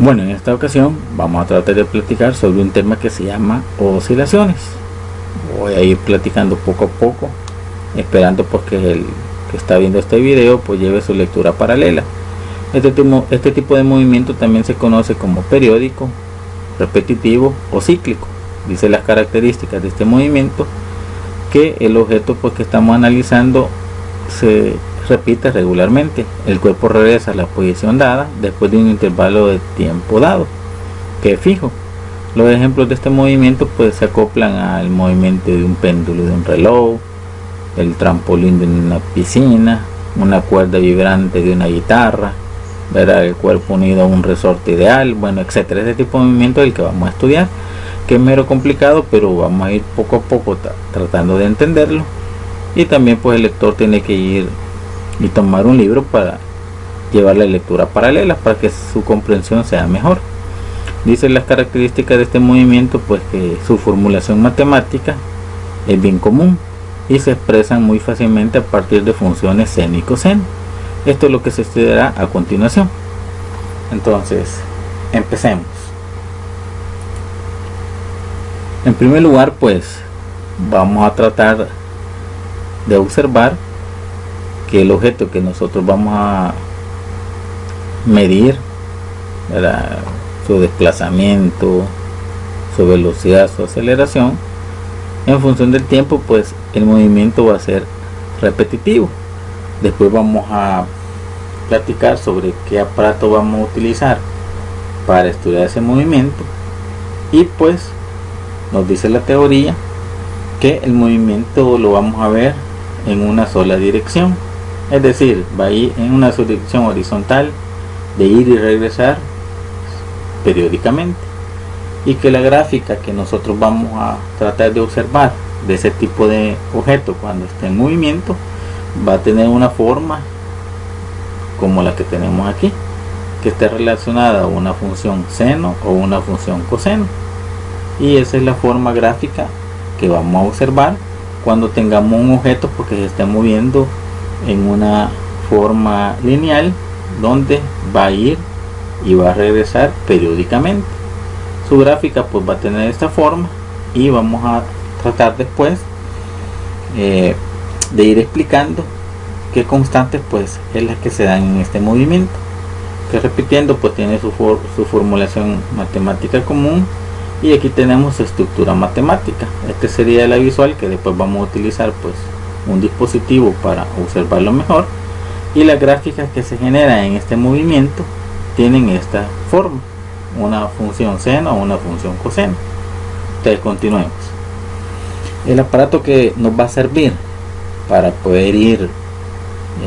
Bueno, en esta ocasión vamos a tratar de platicar sobre un tema que se llama oscilaciones. Voy a ir platicando poco a poco, esperando porque el que está viendo este video pues lleve su lectura paralela. Este tipo de movimiento también se conoce como periódico, repetitivo o cíclico. Dice las características de este movimiento que el objeto pues que estamos analizando se repite regularmente. El cuerpo regresa a la posición dada después de un intervalo de tiempo dado que es fijo. Los ejemplos de este movimiento pues se acoplan al movimiento de un péndulo de un reloj, el trampolín de una piscina, una cuerda vibrante de una guitarra, ¿verdad? El cuerpo unido a un resorte ideal, bueno, etcétera. Este tipo de movimiento es el que vamos a estudiar, que es mero complicado, pero vamos a ir poco a poco tratando de entenderlo. Y también pues el lector tiene que ir y tomar un libro para llevar la lectura paralela para que su comprensión sea mejor. Dice las características de este movimiento pues que su formulación matemática es bien común y se expresan muy fácilmente a partir de funciones seno y coseno. Esto es lo que se estudiará a continuación. Entonces, empecemos. En primer lugar pues vamos a tratar de observar que el objeto que nosotros vamos a medir, ¿verdad?, su desplazamiento, su velocidad, su aceleración, en función del tiempo pues el movimiento va a ser repetitivo. Después vamos a platicar sobre qué aparato vamos a utilizar para estudiar ese movimiento, y pues nos dice la teoría que el movimiento lo vamos a ver en una sola dirección, es decir, va a ir en una dirección horizontal de ir y regresar periódicamente, y que la gráfica que nosotros vamos a tratar de observar de ese tipo de objeto cuando esté en movimiento va a tener una forma como la que tenemos aquí, que esté relacionada a una función seno o una función coseno, y esa es la forma gráfica que vamos a observar cuando tengamos un objeto porque se esté moviendo en una forma lineal donde va a ir y va a regresar periódicamente. Su gráfica pues va a tener esta forma, y vamos a tratar después de ir explicando qué constantes pues es las que se dan en este movimiento, que repitiendo pues tiene su formulación matemática común, y aquí tenemos su estructura matemática. Este sería la visual que después vamos a utilizar pues un dispositivo para observarlo mejor, y las gráficas que se generan en este movimiento tienen esta forma, una función seno o una función coseno. Entonces continuemos. El aparato que nos va a servir para poder ir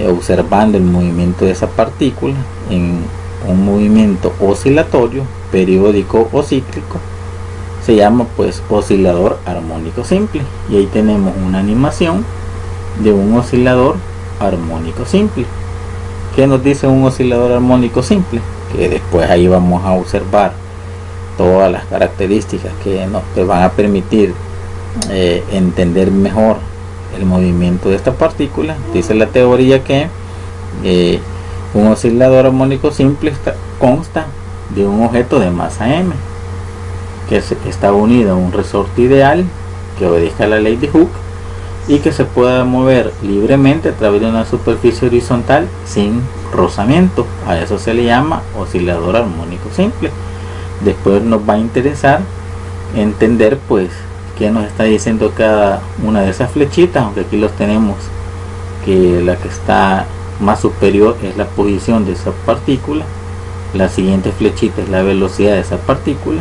observando el movimiento de esa partícula en un movimiento oscilatorio, periódico o cíclico se llama pues oscilador armónico simple, y ahí tenemos una animación de un oscilador armónico simple. ¿Qué nos dice un oscilador armónico simple? Que después ahí vamos a observar todas las características que nos van a permitir entender mejor el movimiento de esta partícula. Dice la teoría que un oscilador armónico simple consta de un objeto de masa m que está unido a un resorte ideal que obedezca a la ley de Hooke y que se pueda mover libremente a través de una superficie horizontal sin rozamiento. A eso se le llama oscilador armónico simple. Después nos va a interesar entender pues qué nos está diciendo cada una de esas flechitas, aunque aquí los tenemos, que la que está más superior es la posición de esa partícula, la siguiente flechita es la velocidad de esa partícula,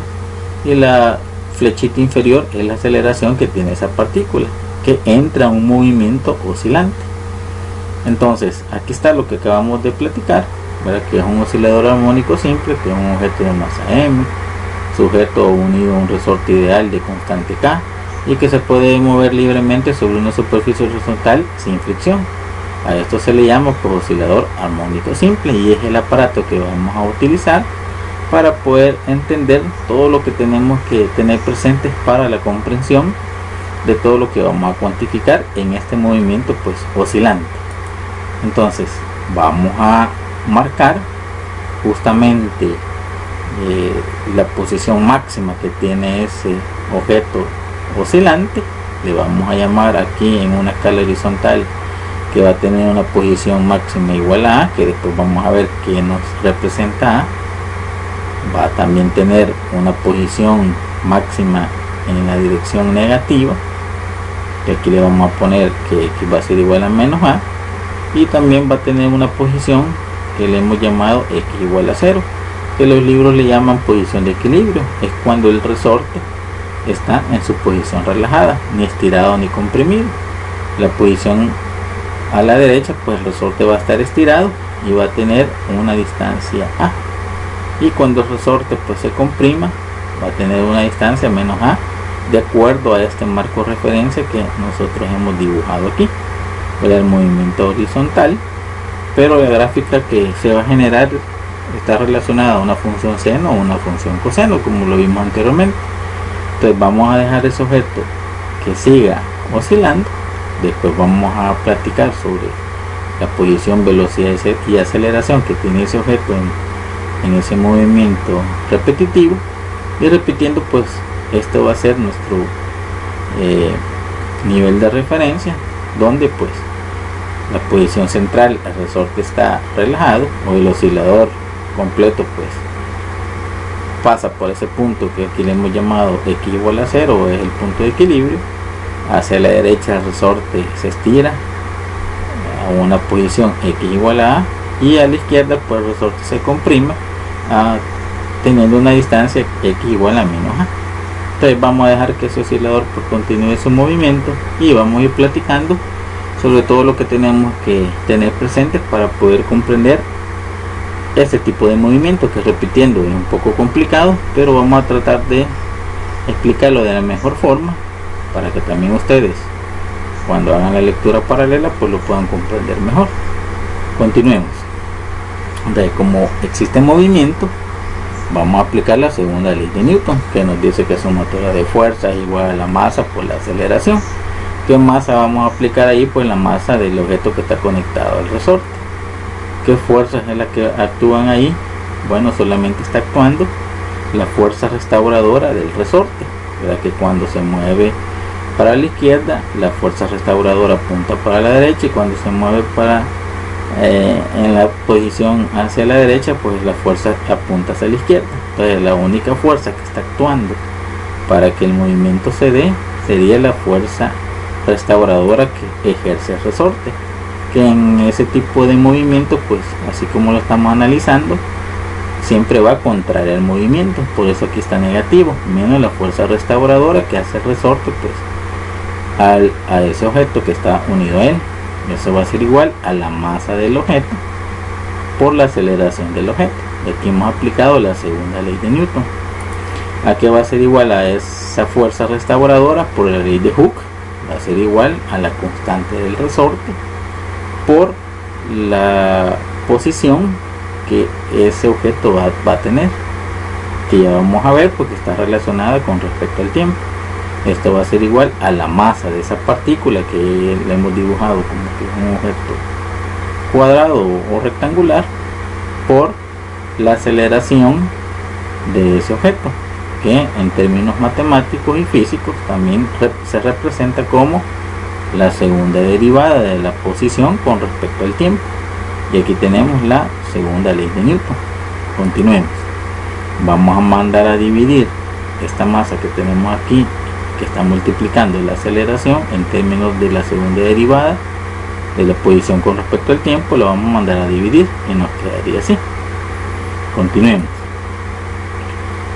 y la flechita inferior es la aceleración que tiene esa partícula, que entra a un movimiento oscilante. Entonces aquí está lo que acabamos de platicar, ¿verdad?, que es un oscilador armónico simple, que es un objeto de masa m, sujeto unido a un resorte ideal de constante k, y que se puede mover libremente sobre una superficie horizontal sin fricción. A esto se le llama pues oscilador armónico simple, y es el aparato que vamos a utilizar para poder entender todo lo que tenemos que tener presentes para la comprensión de todo lo que vamos a cuantificar en este movimiento pues oscilante. Entonces vamos a marcar justamente la posición máxima que tiene ese objeto oscilante. Le vamos a llamar aquí en una escala horizontal que va a tener una posición máxima igual a A, que después vamos a ver que nos representa A. Va a también tener una posición máxima en la dirección negativa, que aquí le vamos a poner que va a ser igual a menos A, y también va a tener una posición que le hemos llamado X igual a 0, que los libros le llaman posición de equilibrio. Es cuando el resorte está en su posición relajada, ni estirado ni comprimido. La posición a la derecha, pues el resorte va a estar estirado y va a tener una distancia A, y cuando el resorte pues se comprima, va a tener una distancia menos A, de acuerdo a este marco de referencia que nosotros hemos dibujado aquí. El movimiento horizontal, pero la gráfica que se va a generar está relacionada a una función seno o una función coseno, como lo vimos anteriormente. Entonces vamos a dejar ese objeto que siga oscilando. Después vamos a platicar sobre la posición, velocidad y aceleración que tiene ese objeto en ese movimiento repetitivo, y repitiendo, pues esto va a ser nuestro nivel de referencia, donde pues la posición central, el resorte está relajado, o el oscilador completo pues pasa por ese punto que aquí le hemos llamado X igual a 0, o es el punto de equilibrio. Hacia la derecha el resorte se estira a una posición X igual a A, y a la izquierda pues el resorte se comprime teniendo una distancia X igual a menos A. Entonces vamos a dejar que ese oscilador pues continúe su movimiento, y vamos a ir platicando sobre todo lo que tenemos que tener presente para poder comprender este tipo de movimiento, que repitiendo es un poco complicado, pero vamos a tratar de explicarlo de la mejor forma para que también ustedes, cuando hagan la lectura paralela, pues lo puedan comprender mejor. Continuemos. Entonces, como existe movimiento, vamos a aplicar la segunda ley de Newton, que nos dice que sumatoria de fuerza es igual a la masa por la aceleración. ¿Qué masa vamos a aplicar ahí? Pues la masa del objeto que está conectado al resorte. ¿Qué fuerzas es la que actúan ahí? Bueno, solamente está actuando la fuerza restauradora del resorte, ¿verdad? Que cuando se mueve para la izquierda, la fuerza restauradora apunta para la derecha, y cuando se mueve para en la posición hacia la derecha, pues la fuerza apunta hacia la izquierda. Entonces la única fuerza que está actuando para que el movimiento se dé sería la fuerza restauradora que ejerce el resorte, que en ese tipo de movimiento, pues así como lo estamos analizando, siempre va a contraer el movimiento. Por eso aquí está negativo, menos la fuerza restauradora que hace el resorte pues a ese objeto que está unido a él. Eso va a ser igual a la masa del objeto por la aceleración del objeto. Y aquí hemos aplicado la segunda ley de Newton. Aquí va a ser igual a esa fuerza restauradora por la ley de Hooke, va a ser igual a la constante del resorte por la posición que ese objeto va a tener, que ya vamos a ver porque está relacionada con respecto al tiempo. Esto va a ser igual a la masa de esa partícula que le hemos dibujado como que es un objeto cuadrado o rectangular por la aceleración de ese objeto, que en términos matemáticos y físicos también se representa como la segunda derivada de la posición con respecto al tiempo. Y aquí tenemos la segunda ley de Newton. Continuemos. Vamos a mandar a dividir esta masa que tenemos aquí, que está multiplicando la aceleración en términos de la segunda derivada de la posición con respecto al tiempo. Lo vamos a mandar a dividir y nos quedaría así. Continuemos.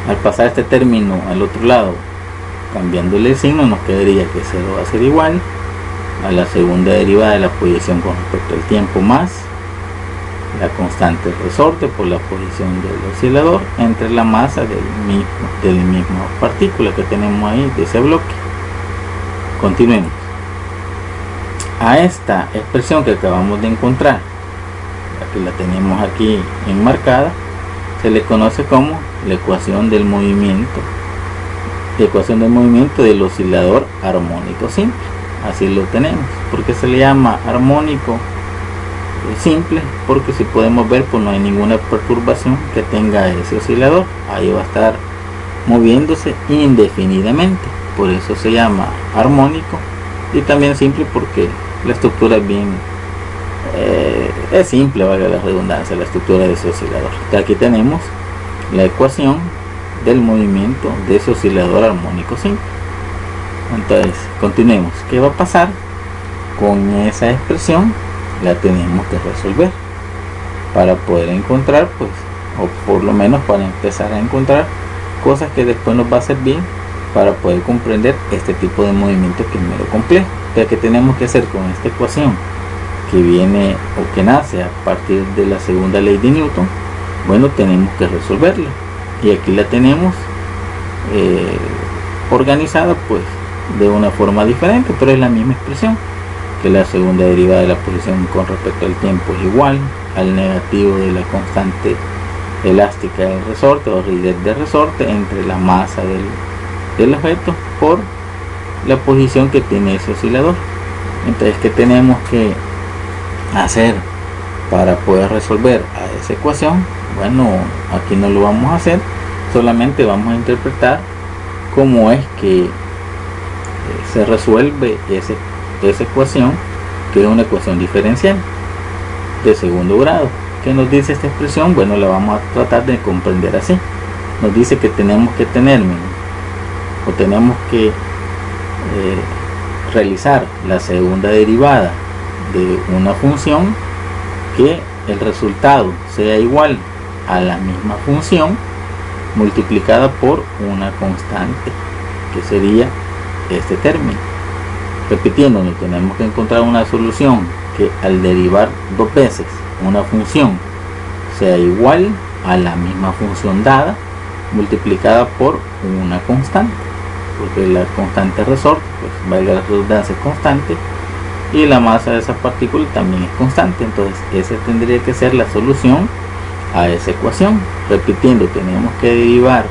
Al pasar este término al otro lado, cambiándole el signo, nos quedaría que 0 va a ser igual a la segunda derivada de la posición con respecto al tiempo más la constante del resorte por la posición del oscilador entre la masa del mismo partícula que tenemos ahí de ese bloque. Continuemos. A esta expresión que acabamos de encontrar, la que la tenemos aquí enmarcada, se le conoce como la ecuación del movimiento del oscilador armónico simple. Así lo tenemos. ¿Por qué se le llama armónico simple, porque si podemos ver, pues no hay ninguna perturbación que tenga ese oscilador. Ahí va a estar moviéndose indefinidamente, por eso se llama armónico. Y también simple porque la estructura es bien es simple, valga la redundancia, la estructura de ese oscilador. Aquí tenemos la ecuación del movimiento de ese oscilador armónico simple. Entonces continuemos. ¿Qué va a pasar con esa expresión? La tenemos que resolver para poder encontrar, pues, o por lo menos para empezar a encontrar cosas que después nos va a servir para poder comprender este tipo de movimiento que es mero complejo. Entonces, ¿qué tenemos que hacer con esta ecuación que viene o que nace a partir de la segunda ley de Newton? Bueno, tenemos que resolverla, y aquí la tenemos organizada pues de una forma diferente, pero es la misma expresión, que la segunda derivada de la posición con respecto al tiempo es igual al negativo de la constante elástica del resorte o rigidez del resorte entre la masa del objeto por la posición que tiene ese oscilador. Entonces, ¿qué tenemos que hacer para poder resolver a esa ecuación? Bueno, aquí no lo vamos a hacer, solamente vamos a interpretar cómo es que se resuelve esa ecuación, que es una ecuación diferencial de segundo grado. ¿Qué nos dice esta expresión? Bueno, la vamos a tratar de comprender así. Nos dice que tenemos que tener o tenemos que realizar la segunda derivada de una función que el resultado sea igual a la misma función multiplicada por una constante, que sería este término. Repitiendo, tenemos que encontrar una solución que al derivar dos veces una función sea igual a la misma función dada multiplicada por una constante, porque la constante resorte, pues valga la redundancia, es constante, y la masa de esa partícula también es constante. Entonces esa tendría que ser la solución a esa ecuación. Repitiendo, tenemos que derivar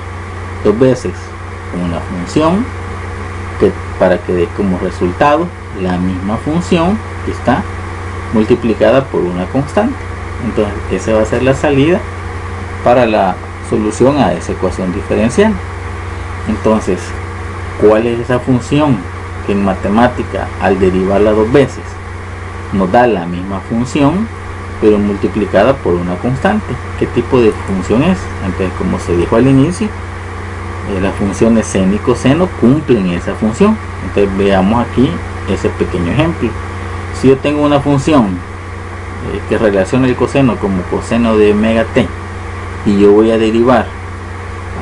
dos veces una función para que dé como resultado la misma función que está multiplicada por una constante. Entonces esa va a ser la salida para la solución a esa ecuación diferencial. Entonces, ¿cuál es esa función que en matemática al derivarla dos veces nos da la misma función pero multiplicada por una constante? ¿Qué tipo de función es? Entonces, como se dijo al inicio, las funciones seno y coseno cumplen esa función. Entonces veamos aquí ese pequeño ejemplo. Si yo tengo una función que relaciona el coseno como coseno de omega t, y yo voy a derivar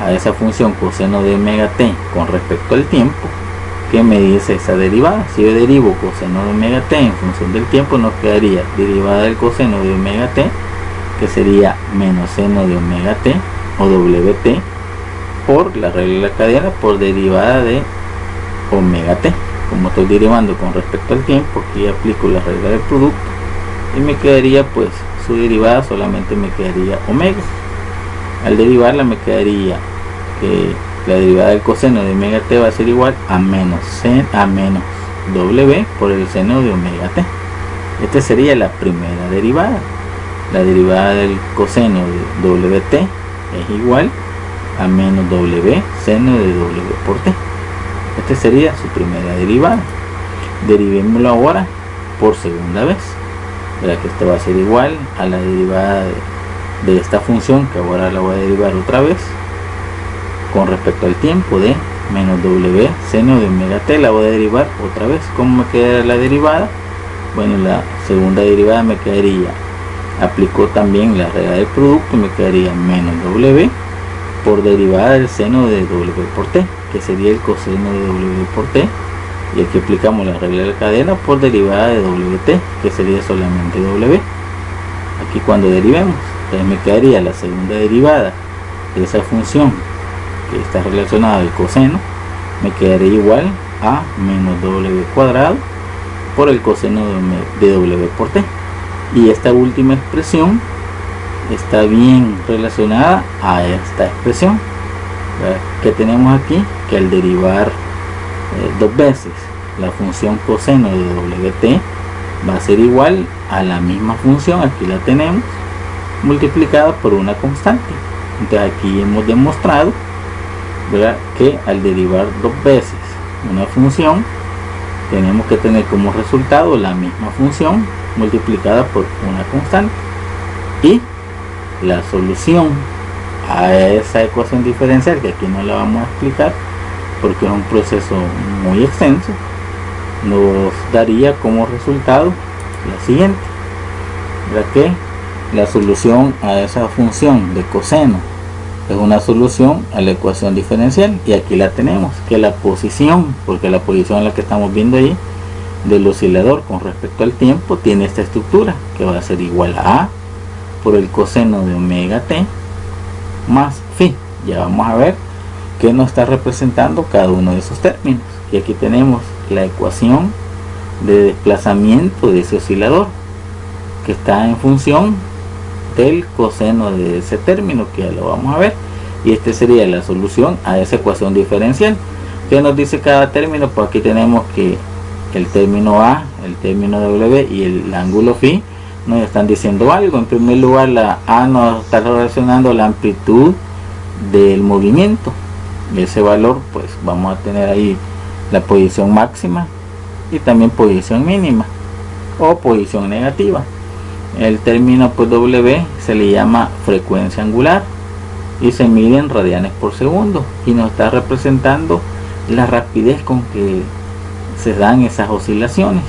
a esa función coseno de omega t con respecto al tiempo, ¿qué me dice esa derivada? Si yo derivo coseno de omega t en función del tiempo, nos quedaría derivada del coseno de omega t, que sería menos seno de omega t o wt por la regla de la cadena por derivada de omega t. Como estoy derivando con respecto al tiempo, aquí aplico la regla del producto y me quedaría pues su derivada, solamente me quedaría omega. Al derivarla me quedaría que la derivada del coseno de omega t va a ser igual a menos w por el seno de omega t. Esta sería la primera derivada. La derivada del coseno de wt es igual a menos w seno de w por t. Esta sería su primera derivada. Derivémoslo ahora por segunda vez. Verá que esto va a ser igual a la derivada de esta función, que ahora la voy a derivar otra vez con respecto al tiempo, de menos w seno de omega t. La voy a derivar otra vez. ¿Cómo me queda la derivada? Bueno, la segunda derivada me quedaría, aplicó también la regla del producto, me quedaría menos w por derivada del seno de w por t, que sería el coseno de w por t, y aquí aplicamos la regla de la cadena por derivada de wt, que sería solamente w. Aquí cuando derivemos, entonces me quedaría la segunda derivada de esa función que está relacionada al coseno, me quedaría igual a menos w cuadrado por el coseno de w por t. Y esta última expresión está bien relacionada a esta expresión que tenemos aquí, que al derivar dos veces la función coseno de wt va a ser igual a la misma función, aquí la tenemos, multiplicada por una constante. Entonces aquí hemos demostrado, ¿verdad?, que al derivar dos veces una función, tenemos que tener como resultado la misma función multiplicada por una constante, y la solución a esa ecuación diferencial, que aquí no la vamos a explicar porque es un proceso muy extenso, nos daría como resultado la siguiente, ¿verdad?, que la solución a esa función de coseno es una solución a la ecuación diferencial, y aquí la tenemos, que la posición, porque la posición es la que estamos viendo ahí del oscilador con respecto al tiempo, tiene esta estructura que va a ser igual a por el coseno de omega t más phi. Ya vamos a ver que nos está representando cada uno de esos términos, y aquí tenemos la ecuación de desplazamiento de ese oscilador, que está en función del coseno de ese término, que ya lo vamos a ver, y este sería la solución a esa ecuación diferencial. ¿Qué nos dice cada término? Pues aquí tenemos que el término A, el término W y el ángulo phi nos están diciendo algo. En primer lugar, la A nos está relacionando la amplitud del movimiento, y ese valor pues vamos a tener ahí la posición máxima y también posición mínima o posición negativa. El término pues W se le llama frecuencia angular y se mide en radianes por segundo, y nos está representando la rapidez con que se dan esas oscilaciones,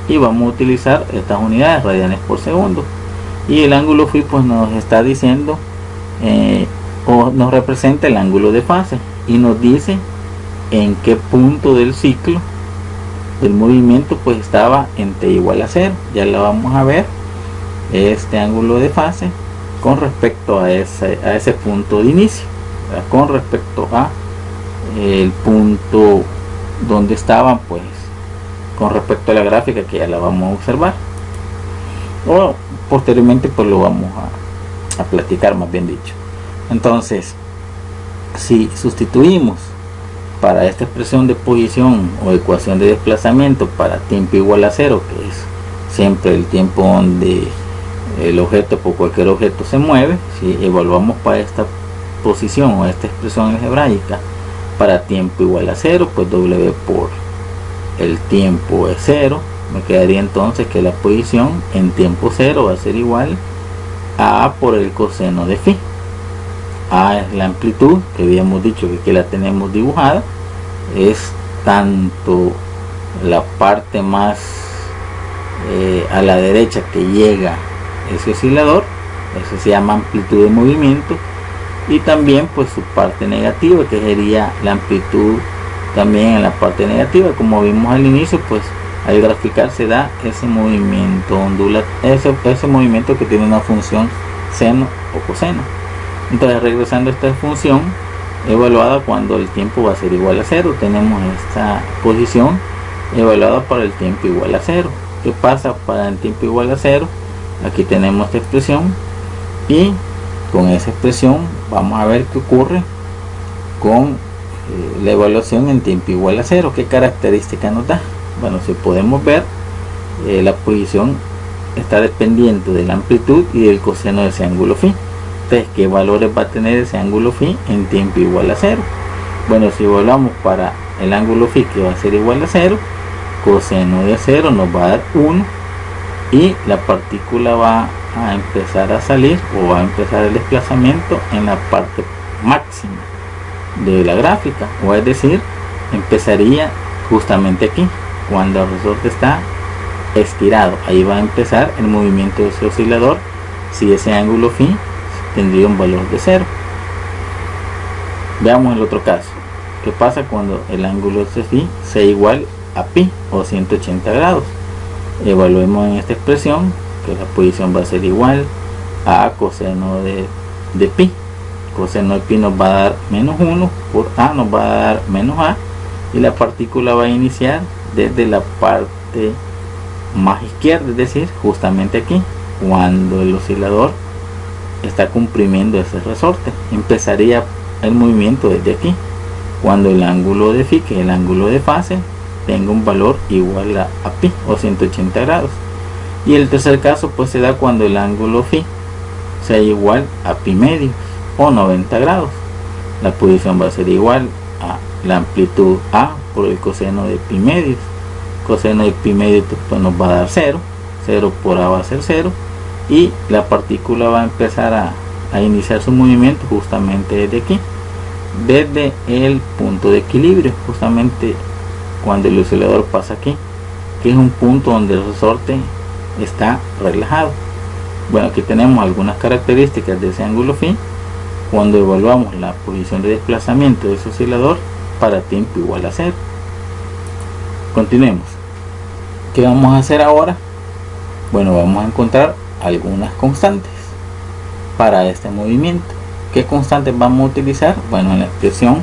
y vamos a utilizar estas unidades, radianes por segundo. Y el ángulo phi pues nos está diciendo o nos representa el ángulo de fase, y nos dice en qué punto del ciclo del movimiento pues estaba en t igual a 0. Ya lo vamos a ver, este ángulo de fase con respecto a ese punto de inicio, ¿verdad?, con respecto a el punto donde estaban, pues con respecto a la gráfica, que ya la vamos a observar, o posteriormente pues lo vamos a platicar, más bien dicho. Entonces, si sustituimos para esta expresión de posición o ecuación de desplazamiento para tiempo igual a 0, que es siempre el tiempo donde el objeto, por cualquier objeto, se mueve, si evaluamos para esta posición o esta expresión algebraica para tiempo igual a 0, pues W por el tiempo es 0, me quedaría entonces que la posición en tiempo 0 va a ser igual a por el coseno de phi. A es la amplitud, que habíamos dicho que aquí la tenemos dibujada, es tanto la parte más a la derecha que llega ese oscilador, eso se llama amplitud de movimiento, y también pues su parte negativa, que sería la amplitud también en la parte negativa. Como vimos al inicio, pues al graficar se da ese movimiento ondulatorio, ese movimiento que tiene una función seno o coseno. Entonces, regresando a esta función evaluada cuando el tiempo va a ser igual a 0, tenemos esta posición evaluada para el tiempo igual a 0. ¿Qué pasa para el tiempo igual a 0? Aquí tenemos esta expresión, y con esa expresión vamos a ver qué ocurre con la evaluación en tiempo igual a 0. ¿Qué característica nos da? Bueno, si podemos ver, la posición está dependiente de la amplitud y del coseno de ese ángulo phi. Entonces, ¿qué valores va a tener ese ángulo phi en tiempo igual a 0? Bueno, si evaluamos para el ángulo phi, que va a ser igual a 0, coseno de 0 nos va a dar 1, y la partícula va a empezar a salir, o va a empezar el desplazamiento en la parte máxima de la gráfica, o es decir, empezaría justamente aquí, cuando el resorte está estirado. Ahí va a empezar el movimiento de ese oscilador, si ese ángulo phi tendría un valor de 0. Veamos el otro caso. ¿Qué pasa cuando el ángulo de phi sea igual a pi o 180 grados? Evaluemos en esta expresión que la posición va a ser igual a coseno de pi. Coseno de pi nos va a dar menos 1 por a, nos va a dar menos a, y la partícula va a iniciar desde la parte más izquierda, es decir, justamente aquí, cuando el oscilador está comprimiendo ese resorte. Empezaría el movimiento desde aquí, cuando el ángulo de phi, que es el ángulo de fase, tenga un valor igual a pi o 180 grados. Y el tercer caso pues se da cuando el ángulo phi sea igual a pi medios o 90 grados. La posición va a ser igual a la amplitud A por el coseno de pi medios. Coseno de pi medios pues nos va a dar 0. 0 por A va a ser 0. Y la partícula va a empezar a iniciar su movimiento justamente desde aquí, desde el punto de equilibrio, justamente cuando el oscilador pasa aquí, que es un punto donde el resorte está relajado. Bueno, aquí tenemos algunas características de ese ángulo phi cuando evaluamos la posición de desplazamiento de ese oscilador para tiempo igual a 0. Continuemos. ¿Qué vamos a hacer ahora? Bueno, vamos a encontrar algunas constantes para este movimiento. ¿Qué constantes vamos a utilizar? Bueno, en la expresión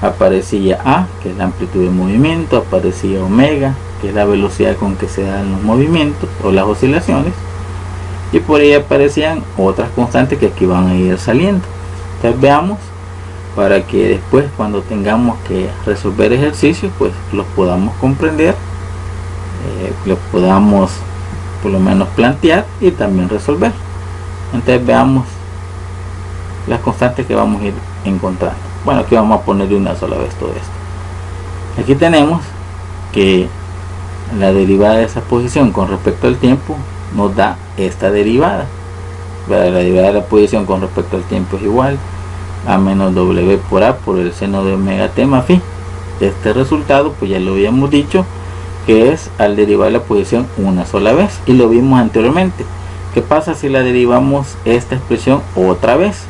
aparecía A, que es la amplitud de movimiento, aparecía omega, que es la velocidad con que se dan los movimientos o las oscilaciones, y por ahí aparecían otras constantes que aquí van a ir saliendo. Entonces veamos, para que después cuando tengamos que resolver ejercicios pues los podamos comprender, los podamos por lo menos plantear y también resolver. Entonces veamos las constantes que vamos a ir encontrando. Bueno, aquí vamos a poner de una sola vez todo esto. Aquí tenemos que la derivada de esa posición con respecto al tiempo nos da esta derivada. La derivada de la posición con respecto al tiempo es igual a menos w por a por el seno de omega t más phi. Este resultado pues ya lo habíamos dicho que es al derivar la posición una sola vez, y lo vimos anteriormente. ¿Qué pasa si la derivamos esta expresión otra vez?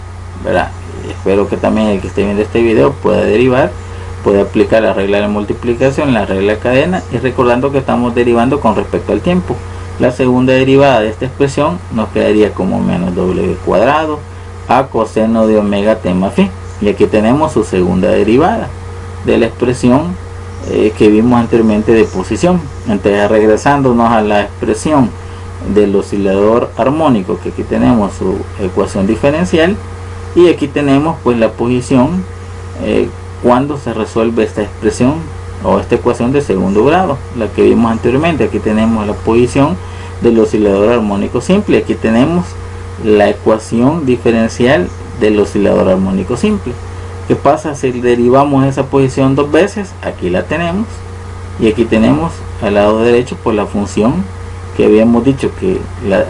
¿Verdad? Espero que también el que esté viendo este video pueda derivar, puede aplicar la regla de multiplicación, la regla de cadena, y recordando que estamos derivando con respecto al tiempo. La segunda derivada de esta expresión nos quedaría como menos w cuadrado a coseno de omega t más phi, y aquí tenemos su segunda derivada de la expresión que vimos anteriormente de posición. Entonces, regresándonos a la expresión del oscilador armónico, que aquí tenemos su ecuación diferencial, y aquí tenemos pues la posición cuando se resuelve esta expresión o esta ecuación de segundo grado, la que vimos anteriormente. Aquí tenemos la posición del oscilador armónico simple, aquí tenemos la ecuación diferencial del oscilador armónico simple. ¿Qué pasa si derivamos esa posición dos veces? Aquí la tenemos, y aquí tenemos al lado derecho por la función que habíamos dicho que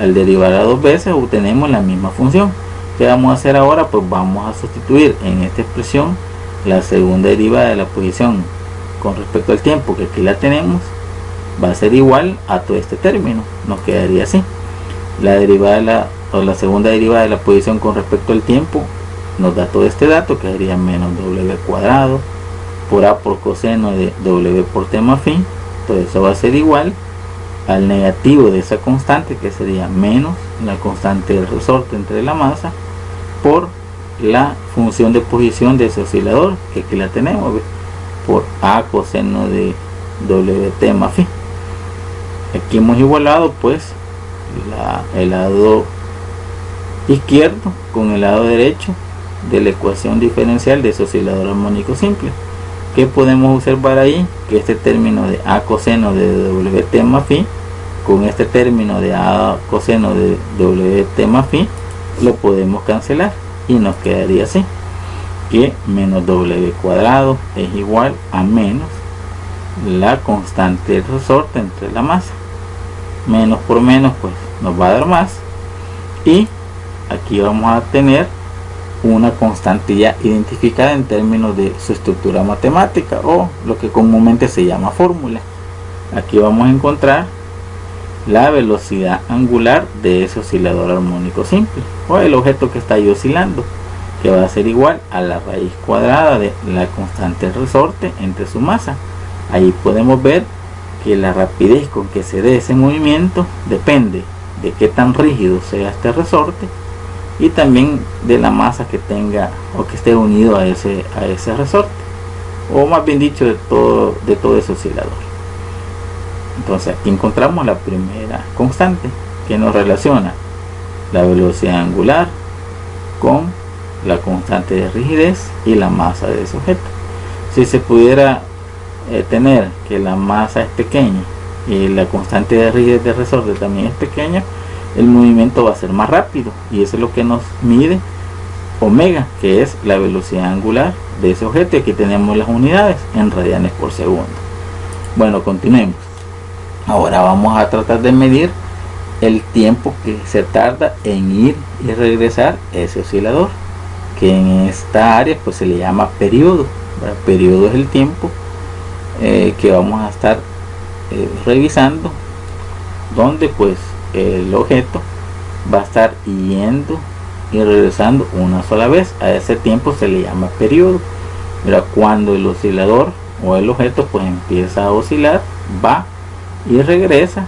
al derivarla dos veces obtenemos la misma función. ¿Qué vamos a hacer ahora? Pues vamos a sustituir en esta expresión la segunda derivada de la posición con respecto al tiempo, que aquí la tenemos, va a ser igual a todo este término. Nos quedaría así: la derivada la segunda derivada de la posición con respecto al tiempo nos da todo este dato, que sería menos w cuadrado por a por coseno de w por t más phi. Entonces eso va a ser igual al negativo de esa constante, que sería menos la constante del resorte entre la masa por la función de posición de ese oscilador, que aquí la tenemos, ¿ves? Por a coseno de wt más phi. Aquí hemos igualado pues el lado izquierdo con el lado derecho de la ecuación diferencial de ese oscilador armónico simple. ¿Qué podemos observar ahí? Que este término de a coseno de wt más phi con este término de a coseno de wt más phi lo podemos cancelar, y nos quedaría así, que menos w cuadrado es igual a menos la constante del resorte entre la masa. Menos por menos pues nos va a dar más, y aquí vamos a tener una constante ya identificada en términos de su estructura matemática, o lo que comúnmente se llama fórmula. Aquí vamos a encontrar la velocidad angular de ese oscilador armónico simple, o el objeto que está ahí oscilando, que va a ser igual a la raíz cuadrada de la constante del resorte entre su masa. Ahí podemos ver que la rapidez con que se dé ese movimiento depende de qué tan rígido sea este resorte, y también de la masa que tenga o que esté unido a ese resorte, o más bien dicho de todo ese oscilador. Entonces aquí encontramos la primera constante, que nos relaciona la velocidad angular con la constante de rigidez y la masa de ese objeto. Si se pudiera tener que la masa es pequeña y la constante de rigidez de resorte también es pequeña, el movimiento va a ser más rápido, y eso es lo que nos mide omega, que es la velocidad angular de ese objeto. Y aquí tenemos las unidades en radianes por segundo. Bueno, continuemos. Ahora vamos a tratar de medir el tiempo que se tarda en ir y regresar ese oscilador, que en esta área pues se le llama periodo. Periodo es el tiempo que vamos a estar revisando, donde pues el objeto va a estar yendo y regresando una sola vez. A ese tiempo se le llama periodo. Mira, cuando el oscilador o el objeto pues empieza a oscilar, va y regresa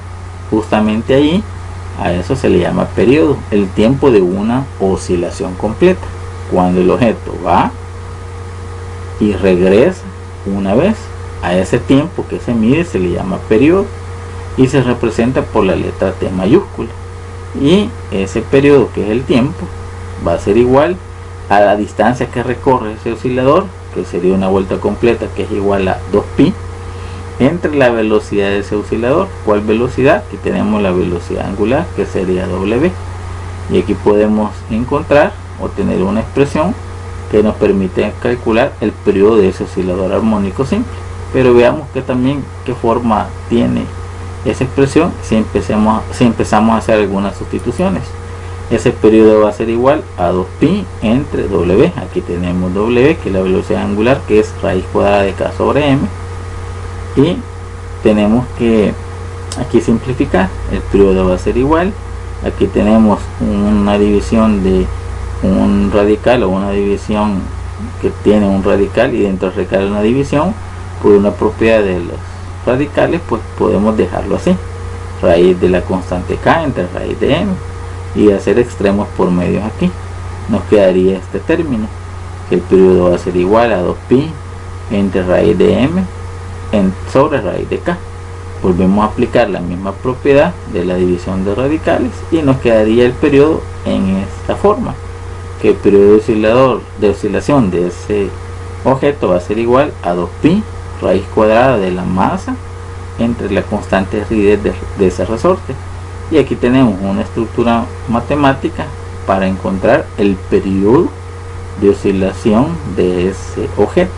justamente allí, a eso se le llama periodo, el tiempo de una oscilación completa. Cuando el objeto va y regresa una vez, a ese tiempo que se mide se le llama periodo, y se representa por la letra T mayúscula. Y ese periodo, que es el tiempo, va a ser igual a la distancia que recorre ese oscilador, que sería una vuelta completa, que es igual a 2pi, entre la velocidad de ese oscilador. ¿Cuál velocidad? Aquí tenemos la velocidad angular, que sería W, y aquí podemos encontrar o tener una expresión que nos permite calcular el periodo de ese oscilador armónico simple. Pero veamos que también qué forma tiene esa expresión si empezamos a hacer algunas sustituciones. Ese periodo va a ser igual a 2pi entre W. Aquí tenemos W, que es la velocidad angular, que es raíz cuadrada de K sobre M, y tenemos que aquí simplificar. El periodo va a ser igual, aquí tenemos una división de un radical, o una división que tiene un radical, y dentro del radical una división. Por una propiedad de los radicales pues podemos dejarlo así: raíz de la constante K entre raíz de M, y hacer extremos por medios. Aquí nos quedaría este término, que el periodo va a ser igual a 2pi entre raíz de M sobre raíz de K. Volvemos a aplicar la misma propiedad de la división de radicales, y nos quedaría el periodo en esta forma, que el periodo de oscilación de ese objeto va a ser igual a 2pi raíz cuadrada de la masa entre la constante de rigidez de ese resorte. Y aquí tenemos una estructura matemática para encontrar el periodo de oscilación de ese objeto.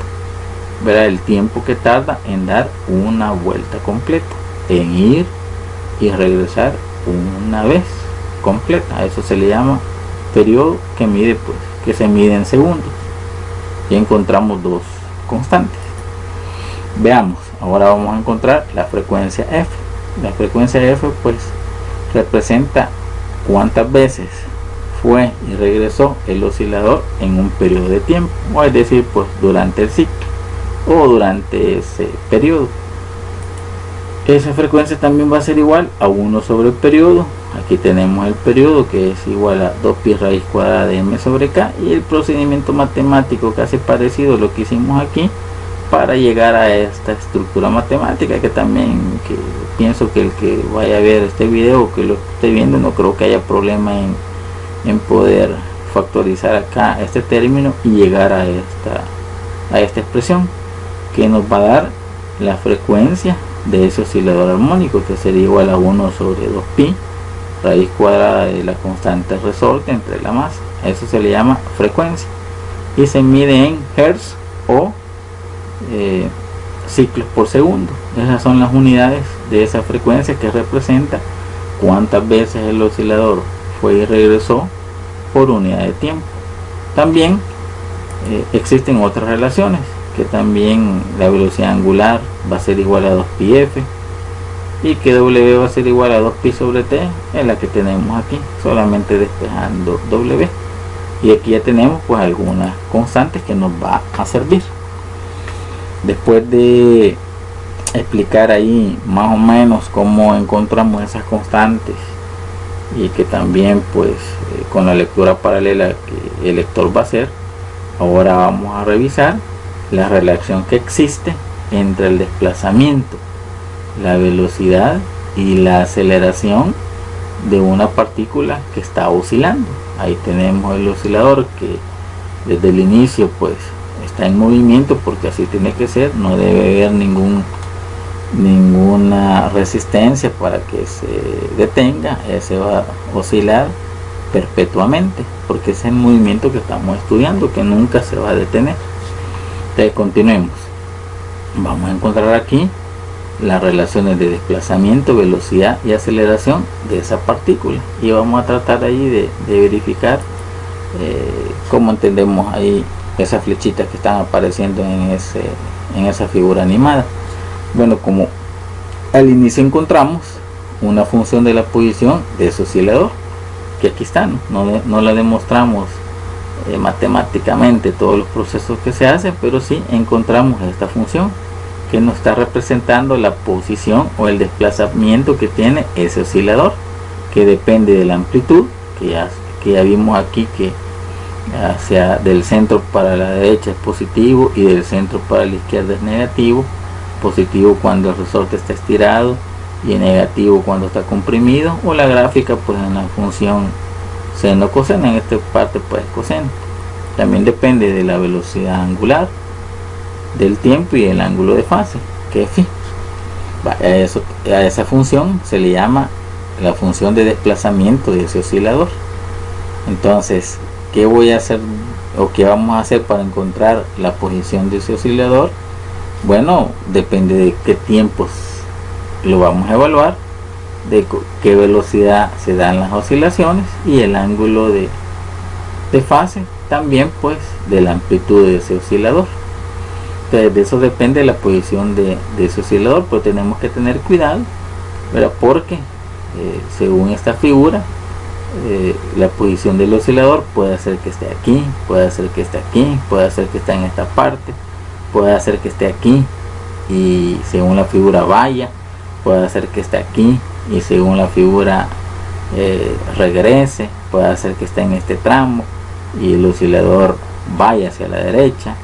Verá el tiempo que tarda en dar una vuelta completa, en ir y regresar una vez completa. A eso se le llama periodo, que mide pues que se mide en segundos, y encontramos dos constantes. Veamos, ahora vamos a encontrar la frecuencia F. La frecuencia F pues representa cuántas veces fue y regresó el oscilador en un periodo de tiempo, o es decir, pues durante el ciclo o durante ese periodo. Esa frecuencia también va a ser igual a 1 sobre el periodo. Aquí tenemos el periodo, que es igual a 2pi raíz cuadrada de M sobre K, y el procedimiento matemático casi parecido a lo que hicimos aquí para llegar a esta estructura matemática, que también pienso que el que vaya a ver este video, que lo esté viendo, no creo que haya problema en poder factorizar acá este término y llegar a esta expresión, que nos va a dar la frecuencia de ese oscilador armónico, que sería igual a 1 sobre 2pi raíz cuadrada de la constante resorte entre la masa. Eso se le llama frecuencia, y se mide en hertz o ciclos por segundo. Esas son las unidades de esa frecuencia, que representa cuántas veces el oscilador fue y regresó por unidad de tiempo. También existen otras relaciones, que también la velocidad angular va a ser igual a 2πf, y que W va a ser igual a 2pi sobre T, es la que tenemos aquí, solamente despejando W. Y aquí ya tenemos pues algunas constantes que nos va a servir. Después de explicar ahí más o menos cómo encontramos esas constantes, y que también pues con la lectura paralela que el lector va a hacer, ahora vamos a revisar la relación que existe entre el desplazamiento, la velocidad y la aceleración de una partícula que está oscilando. Ahí tenemos el oscilador, que desde el inicio pues está en movimiento, porque así tiene que ser, no debe haber ningún ninguna resistencia para que se detenga, se va a oscilar perpetuamente, porque ese es el movimiento que estamos estudiando, que nunca se va a detener. Entonces continuemos. Vamos a encontrar aquí las relaciones de desplazamiento, velocidad y aceleración de esa partícula, y vamos a tratar ahí de verificar cómo entendemos ahí esas flechitas que están apareciendo en esa figura animada. Bueno, como al inicio encontramos una función de la posición de ese oscilador, que aquí está, no la demostramos matemáticamente todos los procesos que se hacen, pero sí encontramos esta función que nos está representando la posición o el desplazamiento que tiene ese oscilador, que depende de la amplitud, que ya vimos aquí que hacia del centro para la derecha es positivo y del centro para la izquierda es negativo. Positivo cuando el resorte está estirado y negativo cuando está comprimido, o la gráfica pues en la función seno coseno, en esta parte pues coseno. También depende de la velocidad angular, del tiempo y el ángulo de fase, que es phi. A esa función se le llama la función de desplazamiento de ese oscilador. Entonces, ¿qué voy a hacer o qué vamos a hacer para encontrar la posición de ese oscilador? Bueno, depende de qué tiempos lo vamos a evaluar, de qué velocidad se dan las oscilaciones y el ángulo de fase, también pues de la amplitud de ese oscilador. Entonces, de eso depende la posición de ese oscilador, pero tenemos que tener cuidado, ¿verdad? Porque según esta figura, la posición del oscilador puede ser que esté aquí, puede ser que esté aquí, puede ser que esté en esta parte, puede hacer que esté aquí y según la figura vaya, puede hacer que esté aquí y según la figura regrese, puede hacer que esté en este tramo y el oscilador vaya hacia la derecha,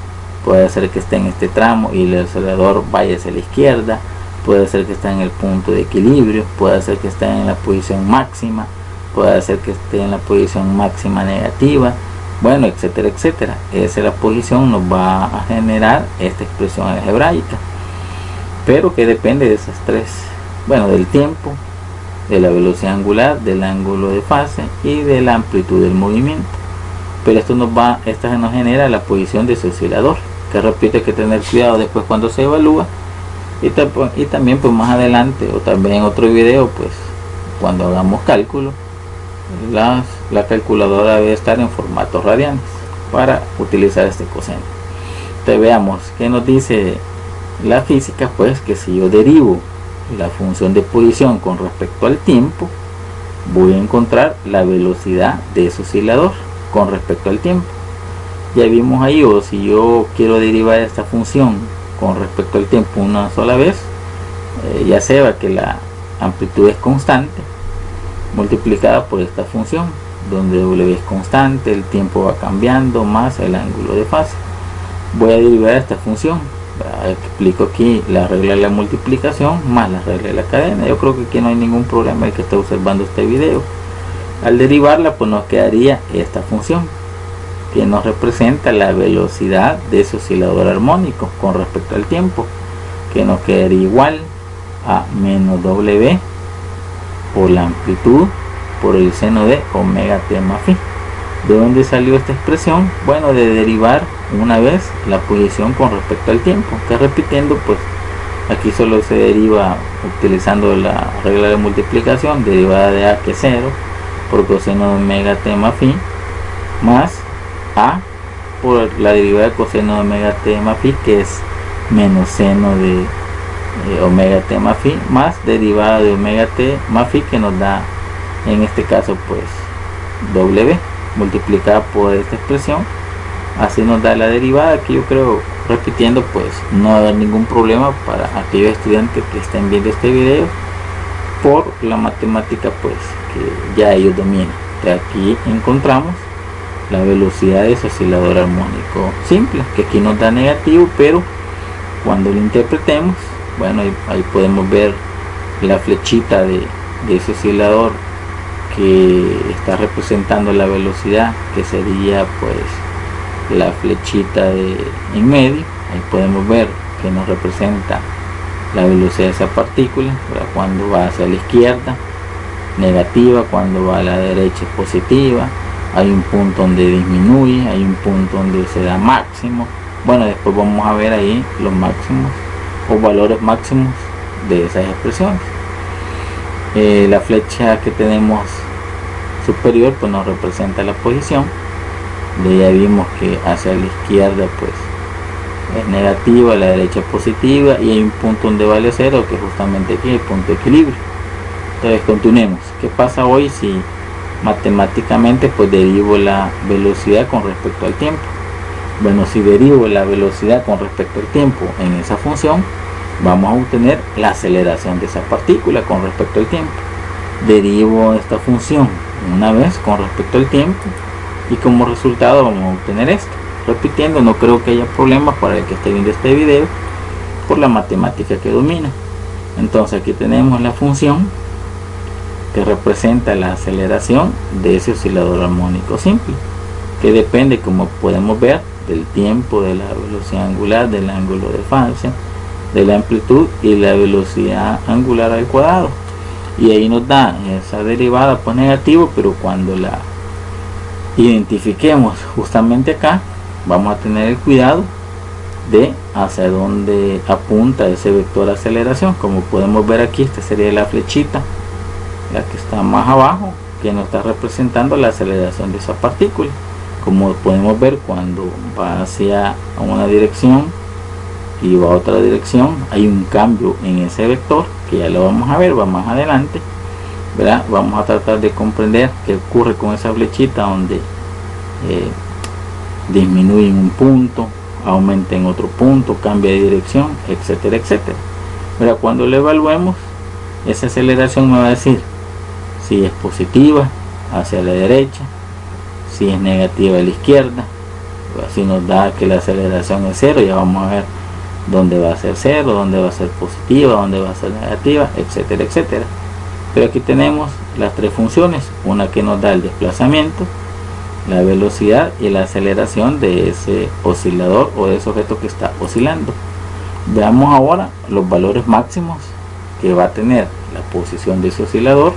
puede hacer que esté en este tramo y el oscilador vaya hacia la izquierda, puede ser que esté en el punto de equilibrio, puede ser que esté en la posición máxima, puede ser que esté en la posición máxima negativa, bueno, etcétera, etcétera. Esa es la posición, nos va a generar esta expresión algebraica, pero que depende de esas tres, bueno, del tiempo, de la velocidad angular, del ángulo de fase y de la amplitud del movimiento. Pero esta nos genera la posición de ese oscilador, que repito, hay que tener cuidado después cuando se evalúa, y también pues más adelante o también en otro video, pues cuando hagamos cálculo, la calculadora debe estar en formato radianes para utilizar este coseno. Entonces veamos qué nos dice la física, pues que si yo derivo la función de posición con respecto al tiempo, voy a encontrar la velocidad de ese oscilador con respecto al tiempo. Ya vimos ahí, o si yo quiero derivar esta función con respecto al tiempo una sola vez, ya se ve que la amplitud es constante multiplicada por esta función, donde W es constante, el tiempo va cambiando más el ángulo de fase. Voy a derivar esta función, explico aquí la regla de la multiplicación más la regla de la cadena. Yo creo que aquí no hay ningún problema el que esté observando este video. Al derivarla pues nos quedaría esta función, que nos representa la velocidad de ese oscilador armónico con respecto al tiempo, que nos quedaría igual a menos W por la amplitud por el seno de omega t más phi. ¿De dónde salió esta expresión? Bueno, de derivar una vez la posición con respecto al tiempo, que repitiendo pues aquí solo se deriva utilizando la regla de multiplicación, derivada de a que es 0 por coseno de omega t más phi, más a por la derivada de coseno de omega t más phi, que es menos seno de omega t más phi, más derivada de omega t más phi, que nos da en este caso pues W multiplicada por esta expresión. Así nos da la derivada, que yo creo, repitiendo, pues no va a haber ningún problema para aquellos estudiantes que estén viendo este video, por la matemática pues que ya ellos dominan. De aquí encontramos la velocidad de ese oscilador armónico simple, que aquí nos da negativo, pero cuando lo interpretemos, bueno, ahí podemos ver la flechita de ese oscilador que está representando la velocidad, que sería pues la flechita en medio. Ahí podemos ver que nos representa la velocidad de esa partícula, ¿verdad? Cuando va hacia la izquierda, negativa, cuando va a la derecha es positiva, hay un punto donde disminuye, hay un punto donde se da máximo. Bueno, después vamos a ver ahí los máximos o valores máximos de esas expresiones. La flecha que tenemos superior pues nos representa la posición. De ya vimos que hacia la izquierda pues es negativa, a la derecha es positiva, y hay un punto donde vale 0, que es justamente aquí el punto de equilibrio. Entonces continuemos. ¿Qué pasa hoy si matemáticamente pues derivo la velocidad con respecto al tiempo? Bueno, si derivo la velocidad con respecto al tiempo en esa función, vamos a obtener la aceleración de esa partícula con respecto al tiempo. Derivo esta función una vez con respecto al tiempo y como resultado vamos a obtener esto. Repitiendo, no creo que haya problemas para el que esté viendo este video por la matemática que domina. Entonces aquí tenemos la función que representa la aceleración de ese oscilador armónico simple, que depende, como podemos ver, del tiempo, de la velocidad angular, del ángulo de fase, de la amplitud y la velocidad angular al cuadrado. Y ahí nos da esa derivada pues negativo, pero cuando la identifiquemos justamente acá, vamos a tener el cuidado de hacia dónde apunta ese vector de aceleración. Como podemos ver aquí, esta sería la flechita, la que está más abajo, que nos está representando la aceleración de esa partícula. Como podemos ver, cuando va hacia una dirección y va a otra dirección, hay un cambio en ese vector, que ya lo vamos a ver, va más adelante, ¿verdad? Vamos a tratar de comprender qué ocurre con esa flechita, donde disminuye en un punto, aumenta en otro punto, cambia de dirección, etcétera, etcétera. Pero cuando lo evaluemos, esa aceleración me va a decir si es positiva hacia la derecha, si es negativa a la izquierda. Así nos da que la aceleración es 0, ya vamos a ver dónde va a ser 0, dónde va a ser positiva, dónde va a ser negativa, etcétera, etcétera. Pero aquí tenemos las tres funciones, una que nos da el desplazamiento, la velocidad y la aceleración de ese oscilador o de ese objeto que está oscilando. Veamos ahora los valores máximos que va a tener la posición de ese oscilador,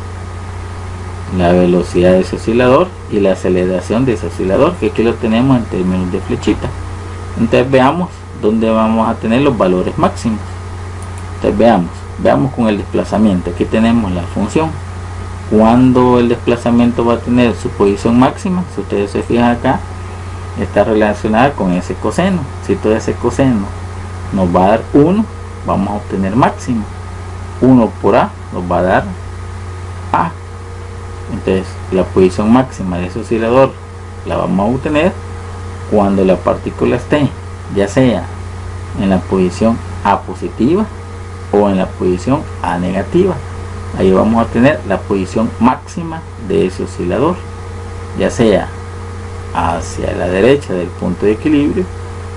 la velocidad de ese oscilador y la aceleración de ese oscilador, que aquí lo tenemos en términos de flechita. Entonces veamos dónde vamos a tener los valores máximos. Entonces veamos con el desplazamiento. Aquí tenemos la función. Cuando el desplazamiento va a tener su posición máxima, si ustedes se fijan acá, está relacionada con ese coseno. Si todo ese coseno nos va a dar 1, vamos a obtener máximo. 1 por A nos va a dar A. Entonces la posición máxima de ese oscilador la vamos a obtener cuando la partícula esté ya sea en la posición A positiva o en la posición A negativa. Ahí vamos a tener la posición máxima de ese oscilador, ya sea hacia la derecha del punto de equilibrio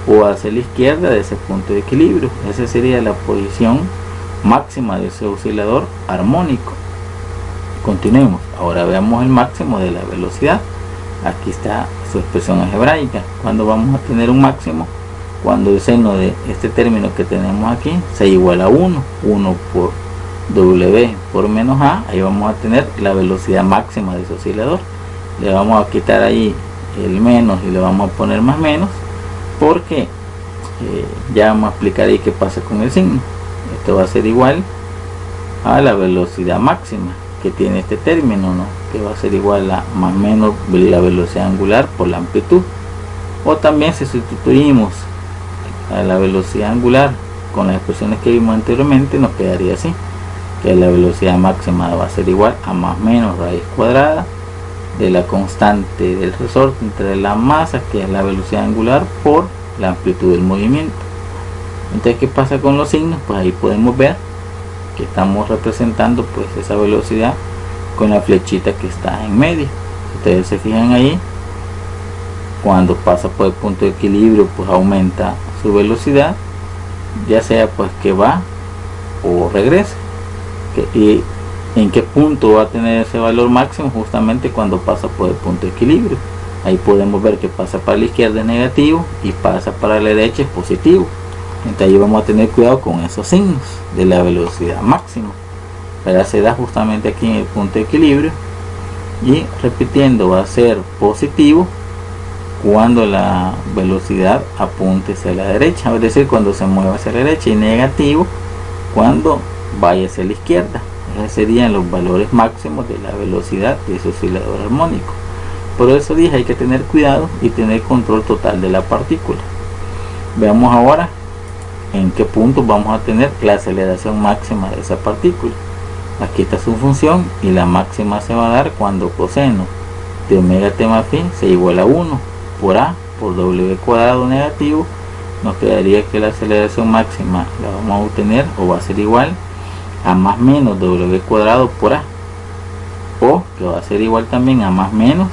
o hacia la izquierda de ese punto de equilibrio. Esa sería la posición máxima de ese oscilador armónico. Continuemos. Ahora veamos el máximo de la velocidad. Aquí está su expresión algebraica. Cuando vamos a tener un máximo, cuando el seno de este término que tenemos aquí se iguala a 1 por W por menos A, ahí vamos a tener la velocidad máxima de ese oscilador. Le vamos a quitar ahí el menos y le vamos a poner más menos, porque ya vamos a explicar ahí qué pasa con el signo. Esto va a ser igual a la velocidad máxima que tiene este término, ¿no? Que va a ser igual a más menos la velocidad angular por la amplitud. O también si sustituimos a la velocidad angular con las expresiones que vimos anteriormente, nos quedaría así, que la velocidad máxima va a ser igual a más menos raíz cuadrada de la constante del resorte entre la masa, que es la velocidad angular, por la amplitud del movimiento. Entonces, ¿qué pasa con los signos? Pues ahí podemos ver que estamos representando pues esa velocidad con la flechita que está en medio. Si ustedes se fijan ahí, cuando pasa por el punto de equilibrio pues aumenta su velocidad, ya sea pues que va o regresa. Y en qué punto va a tener ese valor máximo, justamente cuando pasa por el punto de equilibrio. Ahí podemos ver que pasa para la izquierda es negativo y pasa para la derecha es positivo. Entonces ahí vamos a tener cuidado con esos signos de la velocidad máxima. ¿Verdad? Se da justamente aquí en el punto de equilibrio, y repitiendo va a ser positivo cuando la velocidad apunte hacia la derecha, es decir, cuando se mueva hacia la derecha, y negativo cuando vaya hacia la izquierda. Esos serían los valores máximos de la velocidad de ese oscilador armónico. Por eso dije, hay que tener cuidado y tener control total de la partícula. Veamos ahora en qué punto vamos a tener la aceleración máxima de esa partícula. Aquí está su función, y la máxima se va a dar cuando coseno de omega t más phi se iguala a 1 por a por w cuadrado negativo. Nos quedaría que la aceleración máxima la vamos a obtener, o va a ser igual a más menos w cuadrado por a, o que va a ser igual también a más menos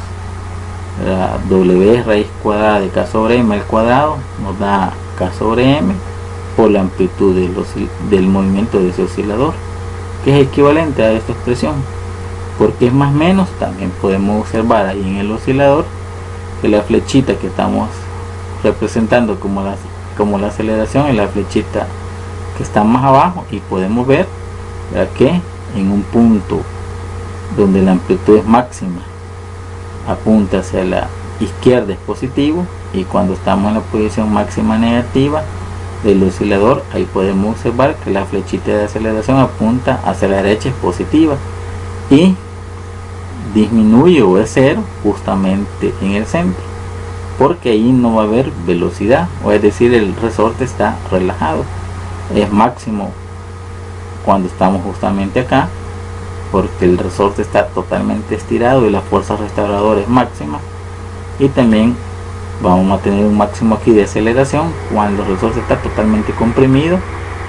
la w raíz cuadrada de k sobre m al cuadrado, nos da k sobre m por la amplitud del movimiento de ese oscilador, que es equivalente a esta expresión. Porque es más menos, también podemos observar ahí en el oscilador que la flechita que estamos representando como la aceleración es la flechita que está más abajo, y podemos ver que en un punto donde la amplitud es máxima apunta hacia la izquierda es positivo, y cuando estamos en la posición máxima negativa del oscilador, ahí podemos observar que la flechita de aceleración apunta hacia la derecha es positiva, y disminuye o es cero justamente en el centro, porque ahí no va a haber velocidad, o es decir, el resorte está relajado. Es máximo cuando estamos justamente acá, porque el resorte está totalmente estirado y la fuerza restauradora es máxima, y también vamos a tener un máximo aquí de aceleración cuando el resorte está totalmente comprimido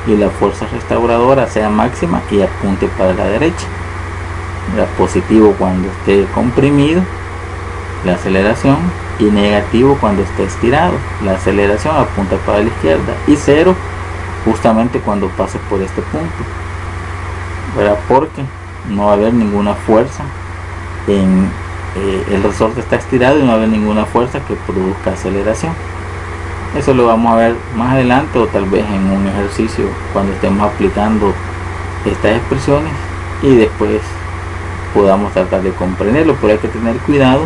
y la fuerza restauradora sea máxima y apunte para la derecha. Era positivo cuando esté comprimido la aceleración, y negativo cuando esté estirado la aceleración apunta para la izquierda, y cero justamente cuando pase por este punto, ¿verdad? Porque no va a haber ninguna fuerza el resorte está estirado y no va a haber ninguna fuerza que produzca aceleración. Eso lo vamos a ver más adelante, o tal vez en un ejercicio cuando estemos aplicando estas expresiones, y después podamos tratar de comprenderlo. Pero hay que tener cuidado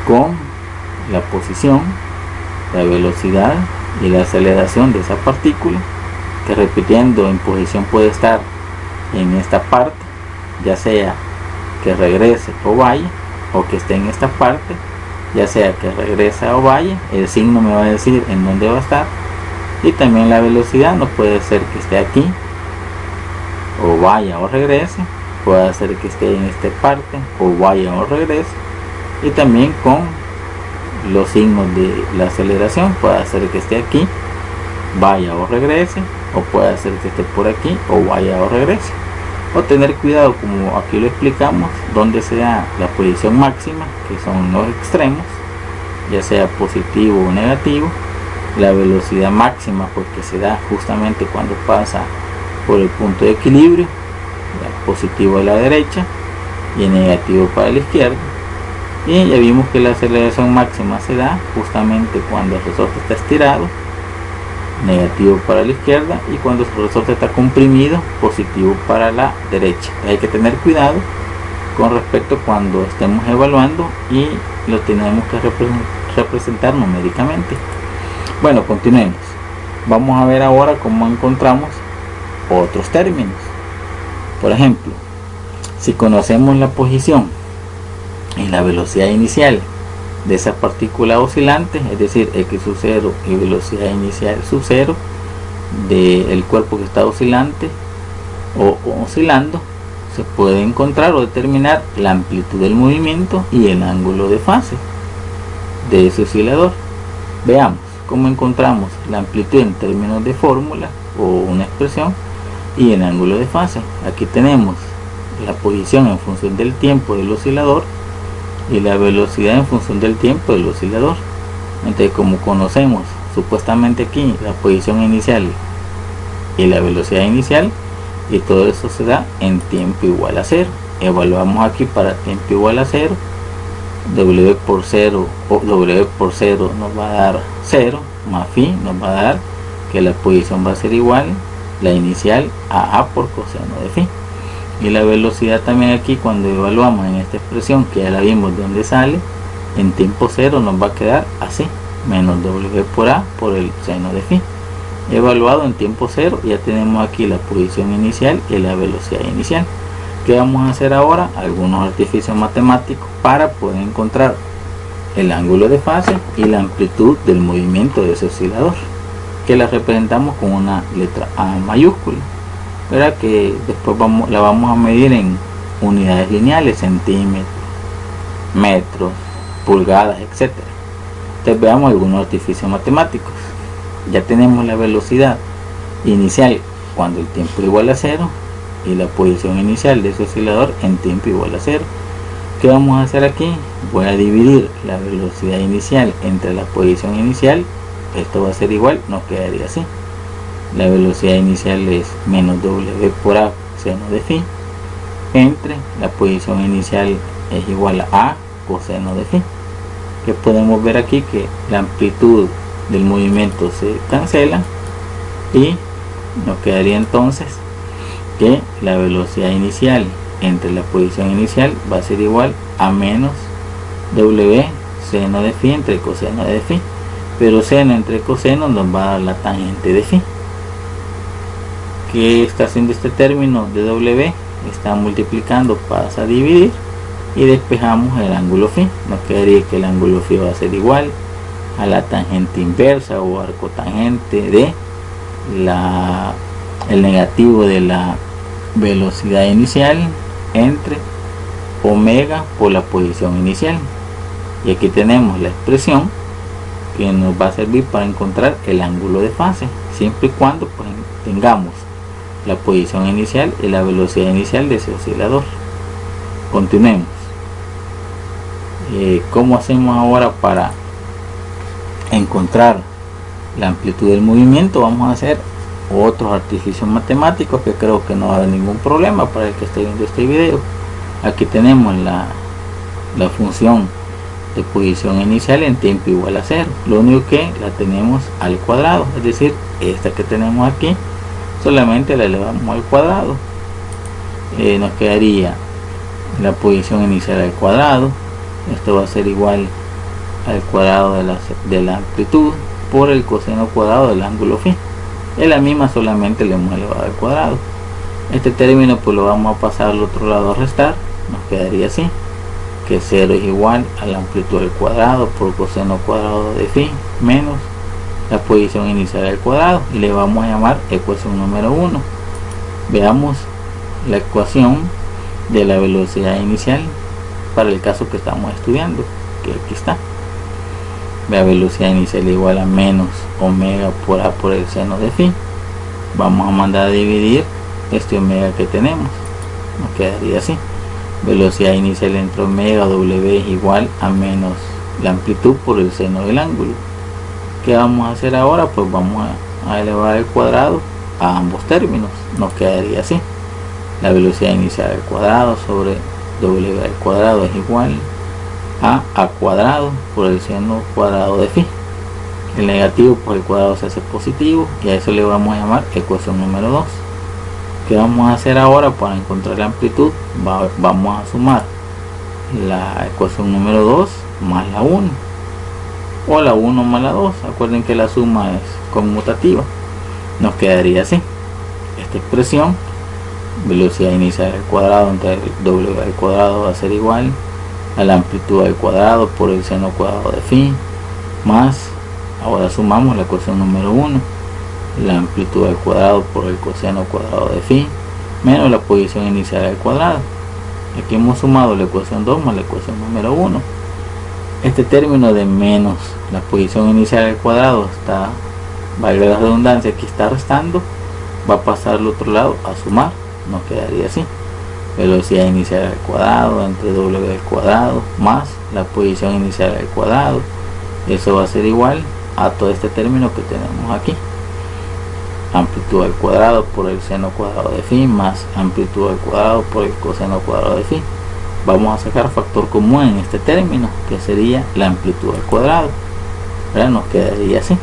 con la posición, la velocidad y la aceleración de esa partícula, que repitiendo en posición puede estar en esta parte, ya sea que regrese o vaya, o que esté en esta parte, ya sea que regresa o vaya. El signo me va a decir en dónde va a estar, y también la velocidad no puede ser que esté aquí o vaya o regrese, puede ser que esté en esta parte o vaya o regrese, y también con los signos de la aceleración puede ser que esté aquí, vaya o regrese, o puede ser que esté por aquí o vaya o regrese. O tener cuidado, como aquí lo explicamos, donde sea la posición máxima, que son los extremos, ya sea positivo o negativo. La velocidad máxima, porque se da justamente cuando pasa por el punto de equilibrio, positivo a la derecha y negativo para la izquierda. Y ya vimos que la aceleración máxima se da justamente cuando el resorte está estirado, negativo para la izquierda, y cuando el resorte está comprimido, positivo para la derecha. Hay que tener cuidado con respecto cuando estemos evaluando, y lo tenemos que representar numéricamente. Bueno, continuemos. Vamos a ver ahora cómo encontramos otros términos. Por ejemplo, si conocemos la posición y la velocidad inicial de esa partícula oscilante, es decir, x sub 0 y velocidad inicial sub 0 del cuerpo que está oscilante o oscilando, se puede encontrar o determinar la amplitud del movimiento y el ángulo de fase de ese oscilador. Veamos cómo encontramos la amplitud en términos de fórmula o una expresión, y el ángulo de fase. Aquí tenemos la posición en función del tiempo del oscilador y la velocidad en función del tiempo del oscilador. Entonces, como conocemos supuestamente aquí la posición inicial y la velocidad inicial, y todo eso se da en tiempo igual a 0, evaluamos aquí para tiempo igual a 0, w por 0 o w por 0 nos va a dar 0, más phi nos va a dar que la posición va a ser igual, la inicial, a A por coseno de phi. Y la velocidad también aquí, cuando evaluamos en esta expresión, que ya la vimos de dónde sale, en tiempo cero nos va a quedar así, menos W por A por el seno de phi. Evaluado en tiempo cero, ya tenemos aquí la posición inicial y la velocidad inicial. ¿Qué vamos a hacer ahora? Algunos artificios matemáticos para poder encontrar el ángulo de fase y la amplitud del movimiento de ese oscilador, que la representamos con una letra A mayúscula, ¿verdad? Que después la vamos a medir en unidades lineales, centímetros, metros, pulgadas, etc. Entonces veamos algunos artificios matemáticos. Ya tenemos la velocidad inicial cuando el tiempo igual a 0 y la posición inicial de ese oscilador en tiempo igual a 0. ¿Qué vamos a hacer aquí? Voy a dividir la velocidad inicial entre la posición inicial. Esto va a ser igual, nos quedaría así. La velocidad inicial es menos W por A seno de phi, entre la posición inicial es igual a A coseno de phi. Que podemos ver aquí que la amplitud del movimiento se cancela y nos quedaría entonces que la velocidad inicial entre la posición inicial va a ser igual a menos W seno de phi entre coseno de phi, pero seno entre coseno nos va a dar la tangente de phi. ¿Qué está haciendo este término de W? Está multiplicando, pasa a dividir y despejamos el ángulo phi. Nos quedaría que el ángulo phi va a ser igual a la tangente inversa o arco tangente de el negativo de la velocidad inicial entre omega por la posición inicial. Y aquí tenemos la expresión que nos va a servir para encontrar el ángulo de fase, siempre y cuando pues, tengamos la posición inicial y la velocidad inicial de ese oscilador. Continuemos. ¿Cómo hacemos ahora para encontrar la amplitud del movimiento? Vamos a hacer otros artificios matemáticos que creo que no va a haber ningún problema para el que esté viendo este video. Aquí tenemos la función de posición inicial en tiempo igual a 0. Lo único que la tenemos al cuadrado, es decir, esta que tenemos aquí solamente la elevamos al cuadrado. Nos quedaría la posición inicial al cuadrado. Esto va a ser igual al cuadrado de la amplitud por el coseno cuadrado del ángulo phi. Es la misma, solamente le hemos elevado al cuadrado. Este término pues lo vamos a pasar al otro lado a restar. Nos quedaría así, que 0 es igual a la amplitud al cuadrado por coseno cuadrado de phi menos la posición inicial al cuadrado, y le vamos a llamar ecuación número 1. Veamos la ecuación de la velocidad inicial para el caso que estamos estudiando, que aquí está. La velocidad inicial igual a menos omega por A por el seno de phi. Vamos a mandar a dividir este omega que tenemos, nos quedaría así. Velocidad inicial entre omega W es igual a menos la amplitud por el seno del ángulo. ¿Qué vamos a hacer ahora? Pues vamos a elevar el cuadrado a ambos términos. Nos quedaría así. La velocidad inicial al cuadrado sobre W al cuadrado es igual a cuadrado por el seno cuadrado de phi. El negativo por el cuadrado se hace positivo y a eso le vamos a llamar ecuación número 2. ¿Qué vamos a hacer ahora para encontrar la amplitud? Vamos a sumar la ecuación número 2 más la 1, o la 1 más la 2. Acuerden que la suma es conmutativa. Nos quedaría así. Esta expresión, velocidad inicial al cuadrado entre W al cuadrado, va a ser igual a la amplitud al cuadrado por el seno cuadrado de phi más, ahora sumamos la ecuación número 1, la amplitud al cuadrado por el coseno cuadrado de phi menos la posición inicial al cuadrado. Aquí hemos sumado la ecuación 2 más la ecuación número 1. Este término de menos la posición inicial al cuadrado está, valga la redundancia, aquí está restando, va a pasar al otro lado a sumar. Nos quedaría así: velocidad inicial al cuadrado entre W al cuadrado más la posición inicial al cuadrado. Eso va a ser igual a todo este término que tenemos aquí: amplitud al cuadrado por el seno cuadrado de phi más amplitud al cuadrado por el coseno cuadrado de phi. Vamos a sacar factor común en este término, que sería la amplitud al cuadrado. Ahora nos quedaría así.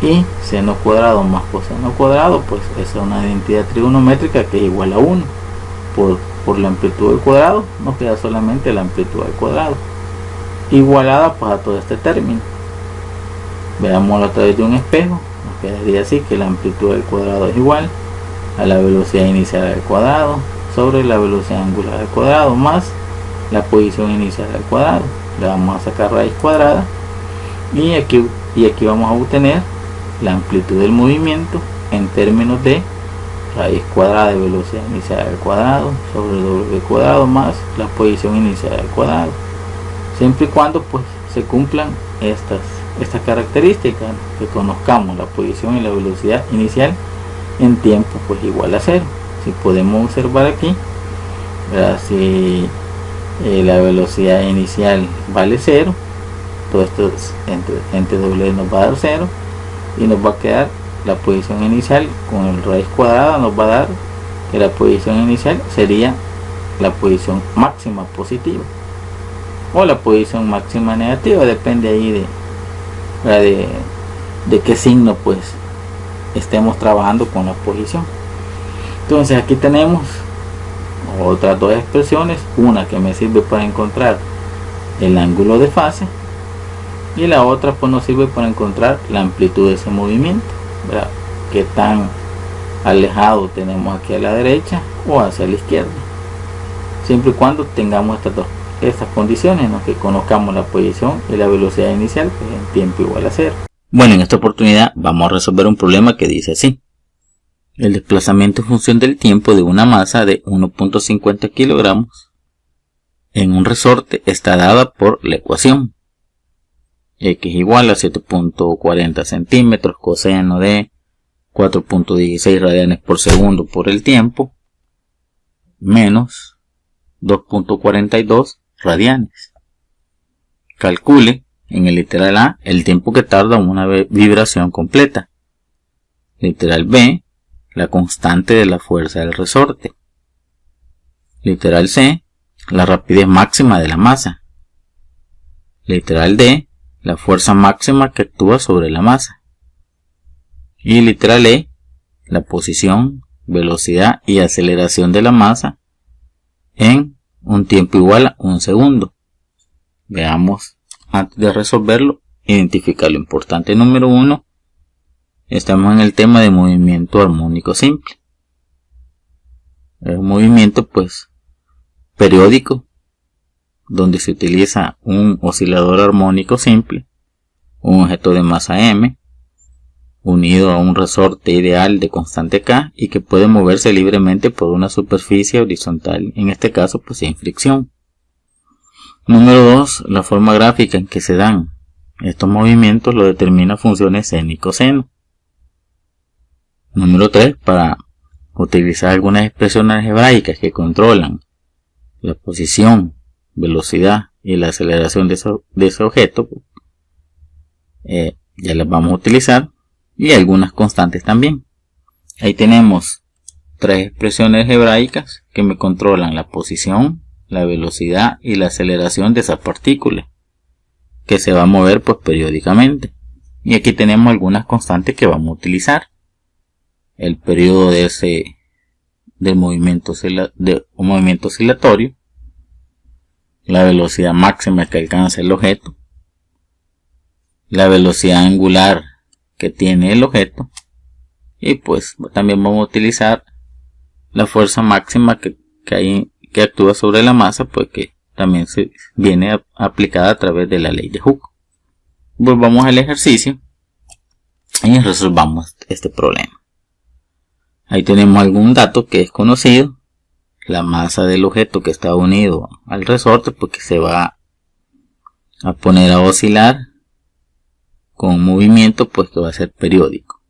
y seno cuadrado más coseno cuadrado, pues esa es una identidad trigonométrica que es igual a 1. Por la amplitud al cuadrado nos queda solamente la amplitud al cuadrado, igualada pues a todo este término. Veámoslo a través de un espejo, nos quedaría así, que la amplitud al cuadrado es igual a la velocidad inicial al cuadrado sobre la velocidad angular al cuadrado más la posición inicial al cuadrado. Le vamos a sacar raíz cuadrada y aquí vamos a obtener la amplitud del movimiento en términos de raíz cuadrada de velocidad inicial al cuadrado sobre w cuadrado más la posición inicial al cuadrado, siempre y cuando pues se cumplan estas características, que conozcamos la posición y la velocidad inicial en tiempo pues igual a 0. Si podemos observar aquí, ¿verdad? Si la velocidad inicial vale 0, todo esto entre w nos va a dar 0 y nos va a quedar la posición inicial con el raíz cuadrada, nos va a dar que la posición inicial sería la posición máxima positiva o la posición máxima negativa, depende ahí de qué signo pues estemos trabajando con la posición. Entonces aquí tenemos otras dos expresiones, una que me sirve para encontrar el ángulo de fase y la otra pues nos sirve para encontrar la amplitud de ese movimiento, ¿verdad? Qué tan alejado tenemos aquí a la derecha o hacia la izquierda, siempre y cuando tengamos estas condiciones, ¿no? Que conozcamos la posición y la velocidad inicial pues en tiempo igual a 0. Bueno, en esta oportunidad vamos a resolver un problema que dice así: el desplazamiento en función del tiempo de una masa de 1.50 kilogramos en un resorte está dada por la ecuación x igual a 7.40 centímetros coseno de 4.16 radianes por segundo por el tiempo menos 2.42 radianes. Calcule en el literal A el tiempo que tarda una vibración completa. Literal B, la constante de la fuerza del resorte. Literal C, la rapidez máxima de la masa. Literal D, la fuerza máxima que actúa sobre la masa. Y literal E, la posición, velocidad y aceleración de la masa en un tiempo igual a 1 segundo. Veamos, antes de resolverlo, identificar lo importante. Número 1, estamos en el tema de movimiento armónico simple. Es un movimiento pues periódico, donde se utiliza un oscilador armónico simple, un objeto de masa m, unido a un resorte ideal de constante k y que puede moverse libremente por una superficie horizontal, en este caso pues sin fricción. Número 2, la forma gráfica en que se dan estos movimientos lo determina funciones seno y coseno. Número 3, para utilizar algunas expresiones algebraicas que controlan la posición, velocidad y la aceleración de ese objeto, ya las vamos a utilizar, y algunas constantes también. Ahí tenemos tres expresiones algebraicas que me controlan la posición, la velocidad y la aceleración de esa partícula que se va a mover pues periódicamente. Y aquí tenemos algunas constantes que vamos a utilizar: el periodo del movimiento oscilatorio, la velocidad máxima que alcanza el objeto, la velocidad angular que tiene el objeto, y pues también vamos a utilizar la fuerza máxima que actúa sobre la masa, pues que también se viene aplicada a través de la ley de Hooke. Pues vamos al ejercicio y resolvamos este problema. Ahí tenemos algún dato que es conocido: la masa del objeto que está unido al resorte, porque se va a poner a oscilar con un movimiento pues que va a ser periódico.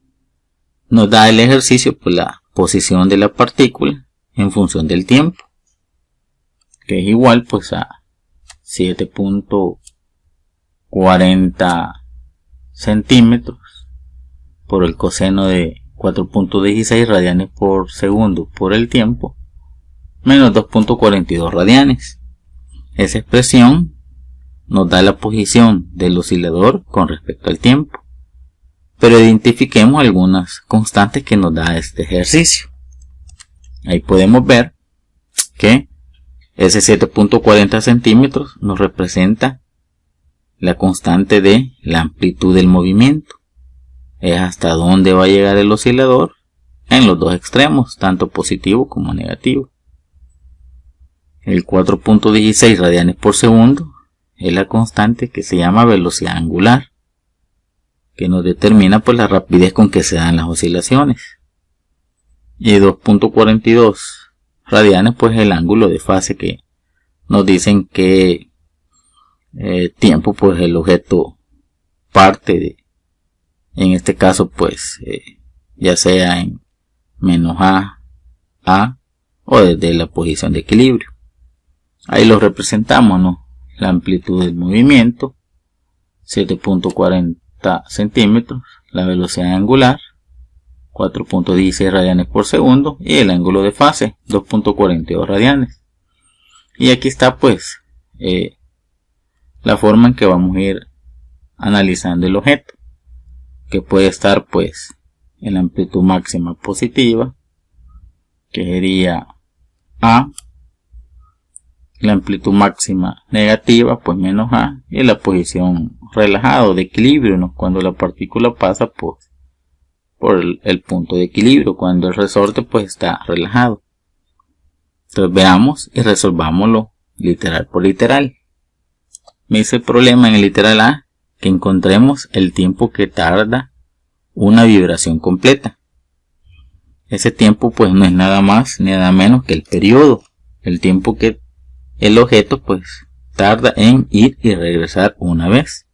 Nos da el ejercicio pues la posición de la partícula en función del tiempo, que es igual pues a 7.40 centímetros por el coseno de 4.16 radianes por segundo por el tiempo menos 2.42 radianes. Esa expresión nos da la posición del oscilador con respecto al tiempo. pero identifiquemos algunas constantes que nos da este ejercicio. Ahí podemos ver que ese 7.40 centímetros nos representa la constante de la amplitud del movimiento. Es hasta dónde va a llegar el oscilador en los dos extremos, tanto positivo como negativo. El 4.16 radianes por segundo es la constante que se llama velocidad angular, que nos determina pues la rapidez con que se dan las oscilaciones. Y 2.42 radianes pues el ángulo de fase, que nos dicen que tiempo pues el objeto parte de, en este caso pues ya sea en menos a o desde la posición de equilibrio. Ahí lo representamos, ¿no? La amplitud del movimiento 7.40 centímetros, la velocidad angular 4.16 radianes por segundo y el ángulo de fase 2.42 radianes. Y aquí está pues la forma en que vamos a ir analizando el objeto, que puede estar pues en la amplitud máxima positiva, que sería A, la amplitud máxima negativa pues menos A, y la posición relajada de equilibrio, ¿no? Cuando la partícula pasa por el punto de equilibrio, cuando el resorte pues está relajado. Entonces veamos y resolvámoslo literal por literal. Me dice el problema en el literal A que encontremos el tiempo que tarda una vibración completa. Ese tiempo pues no es nada más ni nada menos que el periodo, el tiempo que el objeto pues tarda en ir y regresar una vez,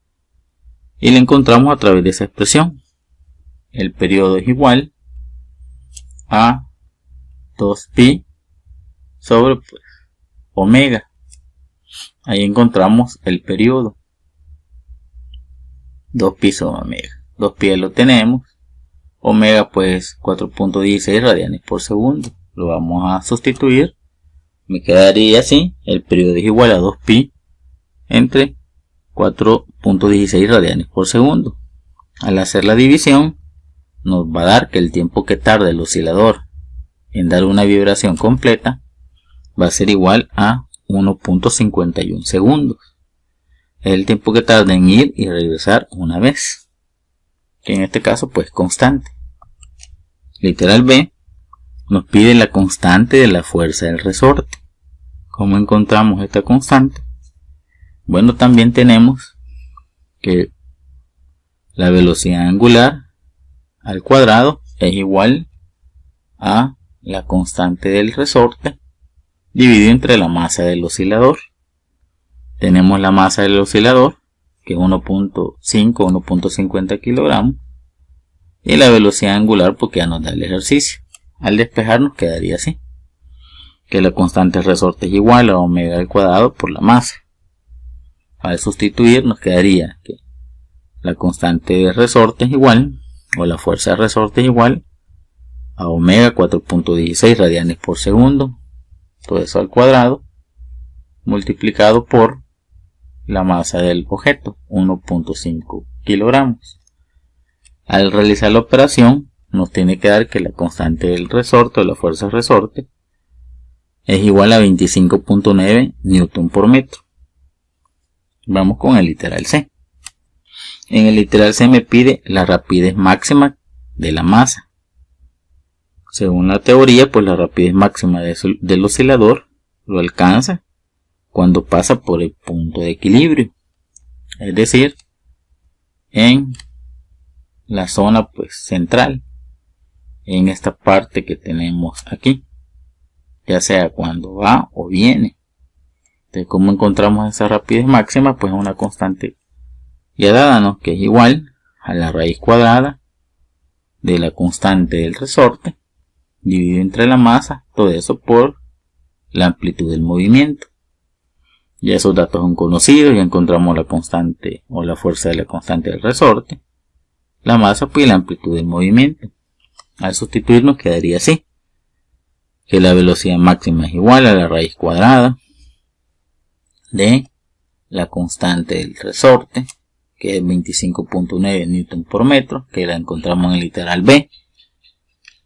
y lo encontramos a través de esa expresión. El periodo es igual a 2pi sobre pues omega. Ahí encontramos el periodo 2pi sobre omega. 2pi lo tenemos, omega pues 4.16 radianes por segundo. Lo vamos a sustituir, me quedaría así: el periodo es igual a 2pi entre 4.16 radianes por segundo. Al hacer la división nos va a dar que el tiempo que tarda el oscilador en dar una vibración completa va a ser igual a 1.51 segundos. Es el tiempo que tarda en ir y regresar una vez, que en este caso pues constante. Literal B nos pide la constante de la fuerza del resorte. ¿Cómo encontramos esta constante? Bueno, también tenemos que la velocidad angular al cuadrado es igual a la constante del resorte dividido entre la masa del oscilador. Tenemos la masa del oscilador, que es 1.50 kilogramos, y la velocidad angular porque ya nos da el ejercicio. Al despejar nos quedaría así, que la constante del resorte es igual a omega al cuadrado por la masa. Al sustituir nos quedaría que la constante del resorte es igual, o la fuerza del resorte es igual a omega 4.16 radianes por segundo, todo eso al cuadrado, multiplicado por la masa del objeto, 1.5 kilogramos. Al realizar la operación nos tiene que dar que la constante del resorte o la fuerza del resorte es igual a 25.9 newton por metro. Vamos con el literal C. En el literal C me pide la rapidez máxima de la masa. Según la teoría, pues la rapidez máxima del oscilador lo alcanza cuando pasa por el punto de equilibrio, es decir, en la zona pues central, en esta parte que tenemos aquí, ya sea cuando va o viene. Entonces, ¿cómo encontramos esa rapidez máxima? Pues una constante ya dada, ¿no? Que es igual a la raíz cuadrada de la constante del resorte dividido entre la masa, todo eso por la amplitud del movimiento. Ya esos datos son conocidos, ya encontramos la constante o la fuerza de la constante del resorte, la masa pues y la amplitud del movimiento. Al sustituir nos quedaría así, que la velocidad máxima es igual a la raíz cuadrada de la constante del resorte, que es 25.9 Newton por metro, que la encontramos en el literal B,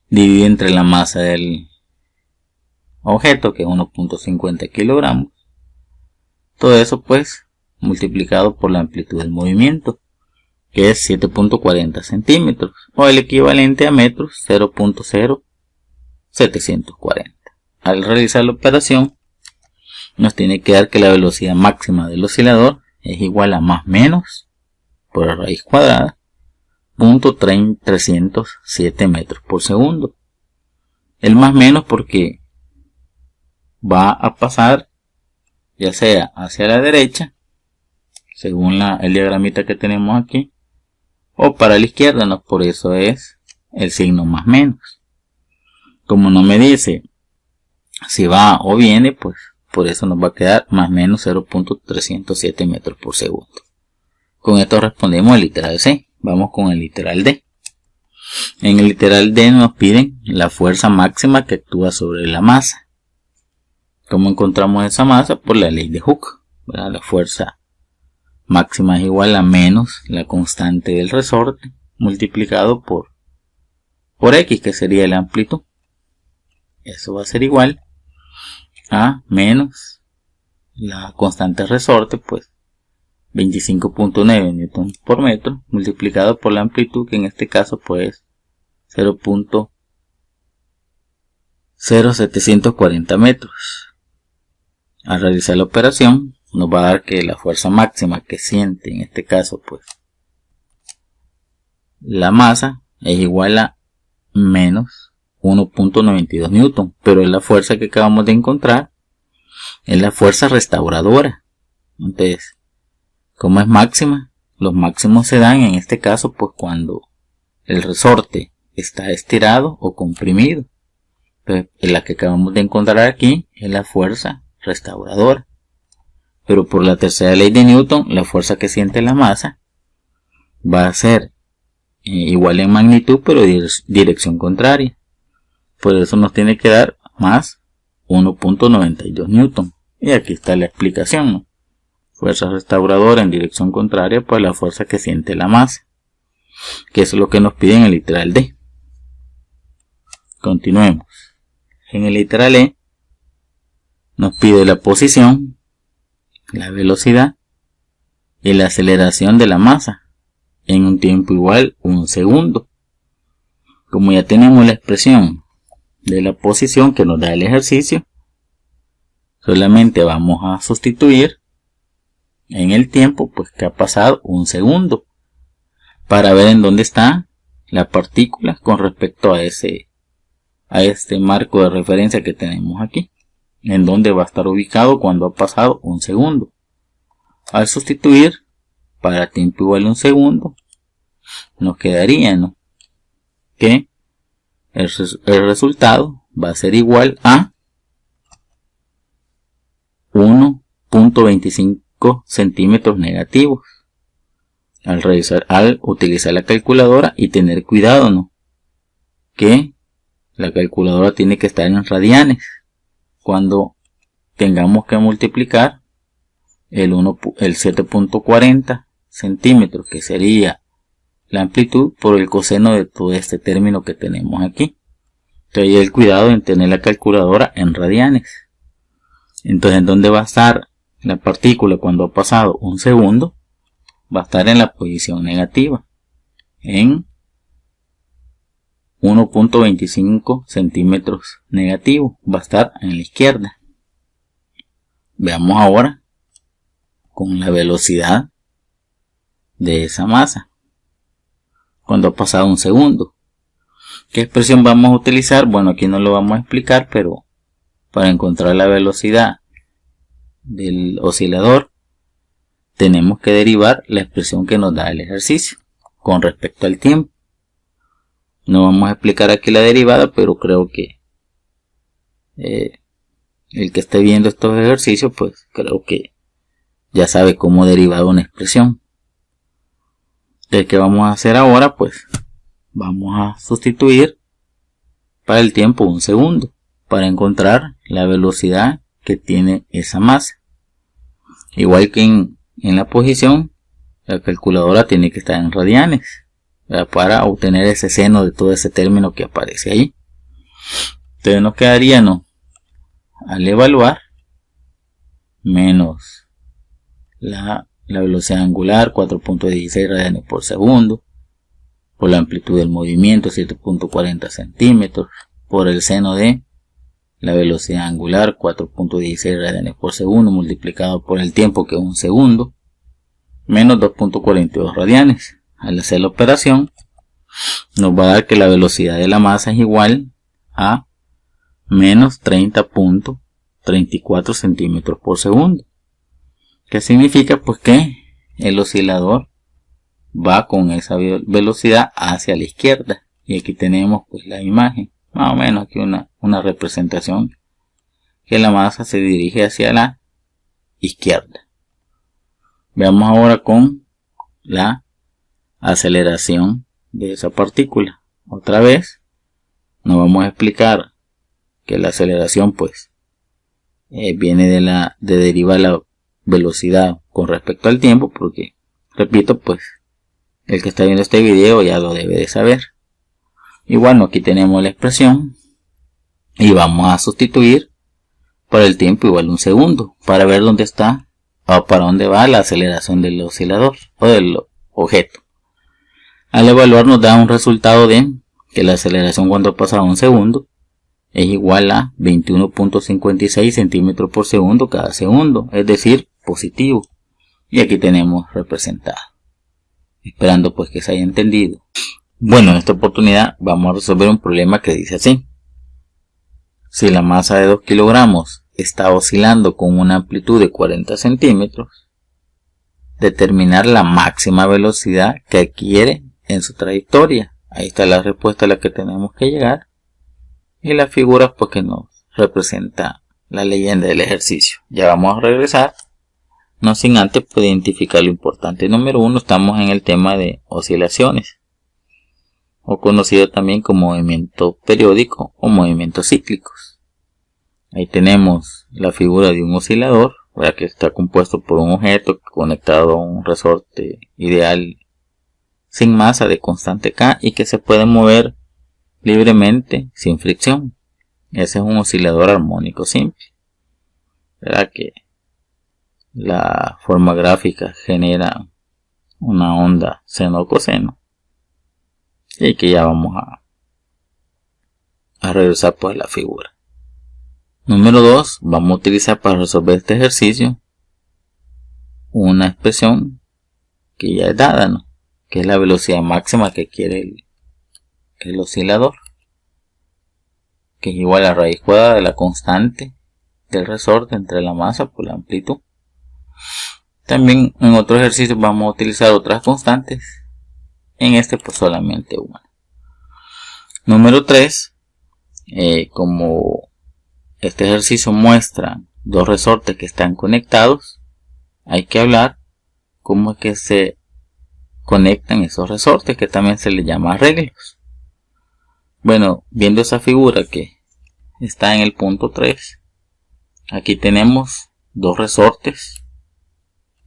dividido entre la masa del objeto, que es 1.50 kilogramos. Todo eso pues multiplicado por la amplitud del movimiento, que es 7.40 centímetros, o el equivalente a metros 0.0740. Al realizar la operación nos tiene que dar que la velocidad máxima del oscilador es igual a más menos por la raíz cuadrada 0.307 metros por segundo. El más menos porque va a pasar ya sea hacia la derecha, según el diagramita que tenemos aquí, o para la izquierda, ¿no? Por eso es el signo más menos. Como no me dice si va o viene, pues por eso nos va a quedar más menos 0.307 metros por segundo. Con esto respondemos al literal C. Vamos con el literal D. En el literal D nos piden la fuerza máxima que actúa sobre la masa. ¿Cómo encontramos esa masa? Por la ley de Hooke, ¿verdad? La fuerza máxima es igual a menos la constante del resorte multiplicado por X, que sería la amplitud. Eso va a ser igual a menos la constante del resorte, pues 25.9 Newton por metro, multiplicado por la amplitud, que en este caso pues 0.0740 metros. Al realizar la operación nos va a dar que la fuerza máxima que siente en este caso pues la masa es igual a menos 1.92 Newton, pero es la fuerza que acabamos de encontrar, es la fuerza restauradora. Entonces, como es máxima, los máximos se dan en este caso pues cuando el resorte está estirado o comprimido. Entonces, la que acabamos de encontrar aquí es la fuerza restauradora. Pero por la tercera ley de Newton, la fuerza que siente la masa va a ser igual en magnitud, pero dirección contraria. Por eso nos tiene que dar más 1.92 Newton. Y aquí está la explicación, ¿no? Fuerza restauradora en dirección contraria, pues la fuerza que siente la masa, que eso es lo que nos pide en el literal D. Continuemos. En el literal E nos pide la posición, la velocidad y la aceleración de la masa en un tiempo igual a un segundo. Como ya tenemos la expresión de la posición que nos da el ejercicio, solamente vamos a sustituir en el tiempo pues que ha pasado un segundo para ver en dónde está la partícula con respecto a este marco de referencia que tenemos aquí, en dónde va a estar ubicado cuando ha pasado un segundo. Al sustituir para tiempo igual a un segundo, nos quedaría, ¿no?, que el resultado va a ser igual a 1.25 centímetros negativos. Al utilizar la calculadora y tener cuidado, ¿no?, que la calculadora tiene que estar en radianes cuando tengamos que multiplicar el 7.40 centímetros, que sería la amplitud, por el coseno de todo este término que tenemos aquí. Entonces, el cuidado en tener la calculadora en radianes. Entonces, ¿en dónde va a estar la partícula cuando ha pasado un segundo? Va a estar en la posición negativa, en 1.25 centímetros negativo, va a estar en la izquierda. Veamos ahora con la velocidad de esa masa cuando ha pasado un segundo. ¿Qué expresión vamos a utilizar? Bueno, aquí no lo vamos a explicar, pero para encontrar la velocidad del oscilador tenemos que derivar la expresión que nos da el ejercicio con respecto al tiempo. No vamos a explicar aquí la derivada, pero creo que el que esté viendo estos ejercicios, pues creo que ya sabe cómo derivar una expresión. Entonces, ¿qué vamos a hacer ahora? Pues vamos a sustituir para el tiempo un segundo para encontrar la velocidad que tiene esa masa. Igual que en la posición, la calculadora tiene que estar en radianes, ¿verdad?, para obtener ese seno de todo ese término que aparece ahí. Entonces nos quedaría, ¿no?, al evaluar, menos la velocidad angular, 4.16 radianes por segundo, por la amplitud del movimiento, 7.40 centímetros, por el seno de la velocidad angular, 4.16 radianes por segundo, multiplicado por el tiempo, que es un segundo, menos 2.42 radianes. Al hacer la operación, nos va a dar que la velocidad de la masa es igual a menos 30.34 centímetros por segundo. ¿Qué significa? Pues que el oscilador va con esa velocidad hacia la izquierda. Y aquí tenemos pues la imagen, más o menos aquí una representación, que la masa se dirige hacia la izquierda. Veamos ahora con la aceleración de esa partícula. Otra vez nos vamos a explicar que la aceleración pues viene de derivar la velocidad con respecto al tiempo, porque repito, pues el que está viendo este video ya lo debe de saber. Y bueno, aquí tenemos la expresión y vamos a sustituir por el tiempo igual a un segundo para ver dónde está o para dónde va la aceleración del oscilador o del objeto. Al evaluar nos da un resultado de que la aceleración cuando pasa a un segundo es igual a 21.56 centímetros por segundo cada segundo, es decir, positivo. Y aquí tenemos representado, esperando pues que se haya entendido. Bueno, en esta oportunidad vamos a resolver un problema que dice así: si la masa de 2 kilogramos está oscilando con una amplitud de 40 centímetros, determinar la máxima velocidad que adquiere en su trayectoria. Ahí está la respuesta a la que tenemos que llegar, y la figura pues que nos representa la leyenda del ejercicio. Ya vamos a regresar, no sin antes pues identificar lo importante. Número 1, estamos en el tema de oscilaciones, o conocido también como movimiento periódico o movimientos cíclicos. Ahí tenemos la figura de un oscilador, ¿verdad?, que está compuesto por un objeto conectado a un resorte ideal sin masa de constante K y que se puede mover libremente sin fricción. Ese es un oscilador armónico simple, ¿verdad?, que la forma gráfica genera una onda seno o coseno, y que ya vamos a regresar pues a la figura. Número 2, vamos a utilizar para resolver este ejercicio una expresión que ya es dada, ¿no?, que es la velocidad máxima que quiere el oscilador, que es igual a raíz cuadrada de la constante del resorte entre la masa por la amplitud. También en otro ejercicio vamos a utilizar otras constantes, en este pues solamente una. Número 3, como este ejercicio muestra dos resortes que están conectados, hay que hablar cómo es que se conectan esos resortes, que también se les llama arreglos. Bueno, viendo esa figura que está en el punto 3, aquí tenemos dos resortes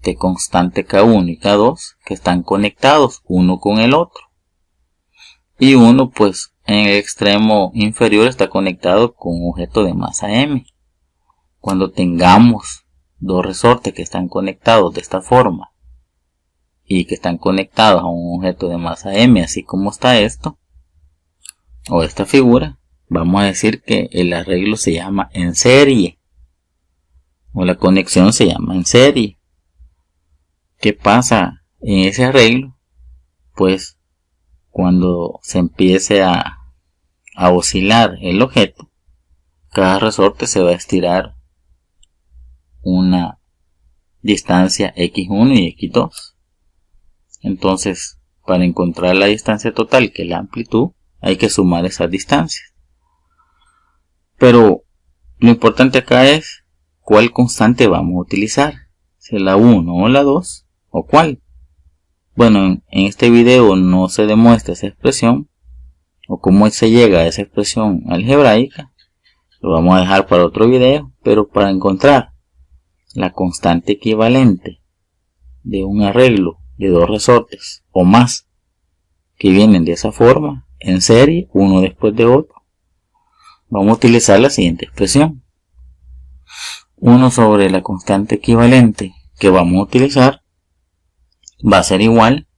de constante K1 y K2 que están conectados uno con el otro, y uno pues en el extremo inferior está conectado con un objeto de masa M. Cuando tengamos dos resortes que están conectados de esta forma y que están conectados a un objeto de masa M, así como está esto o esta figura, vamos a decir que el arreglo se llama en serie, o la conexión se llama en serie. ¿Qué pasa en ese arreglo? Pues cuando se empiece a oscilar el objeto, cada resorte se va a estirar una distancia x1 y x2. Entonces, para encontrar la distancia total, que es la amplitud, hay que sumar esas distancias. Pero lo importante acá es cuál constante vamos a utilizar, si la 1 o la 2 o cuál. Bueno, en este video no se demuestra esa expresión o cómo se llega a esa expresión algebraica, lo vamos a dejar para otro video, pero para encontrar la constante equivalente de un arreglo de 2 resortes o más que vienen de esa forma en serie, uno después de otro, vamos a utilizar la siguiente expresión. 1 sobre la constante equivalente que vamos a utilizar va a ser igual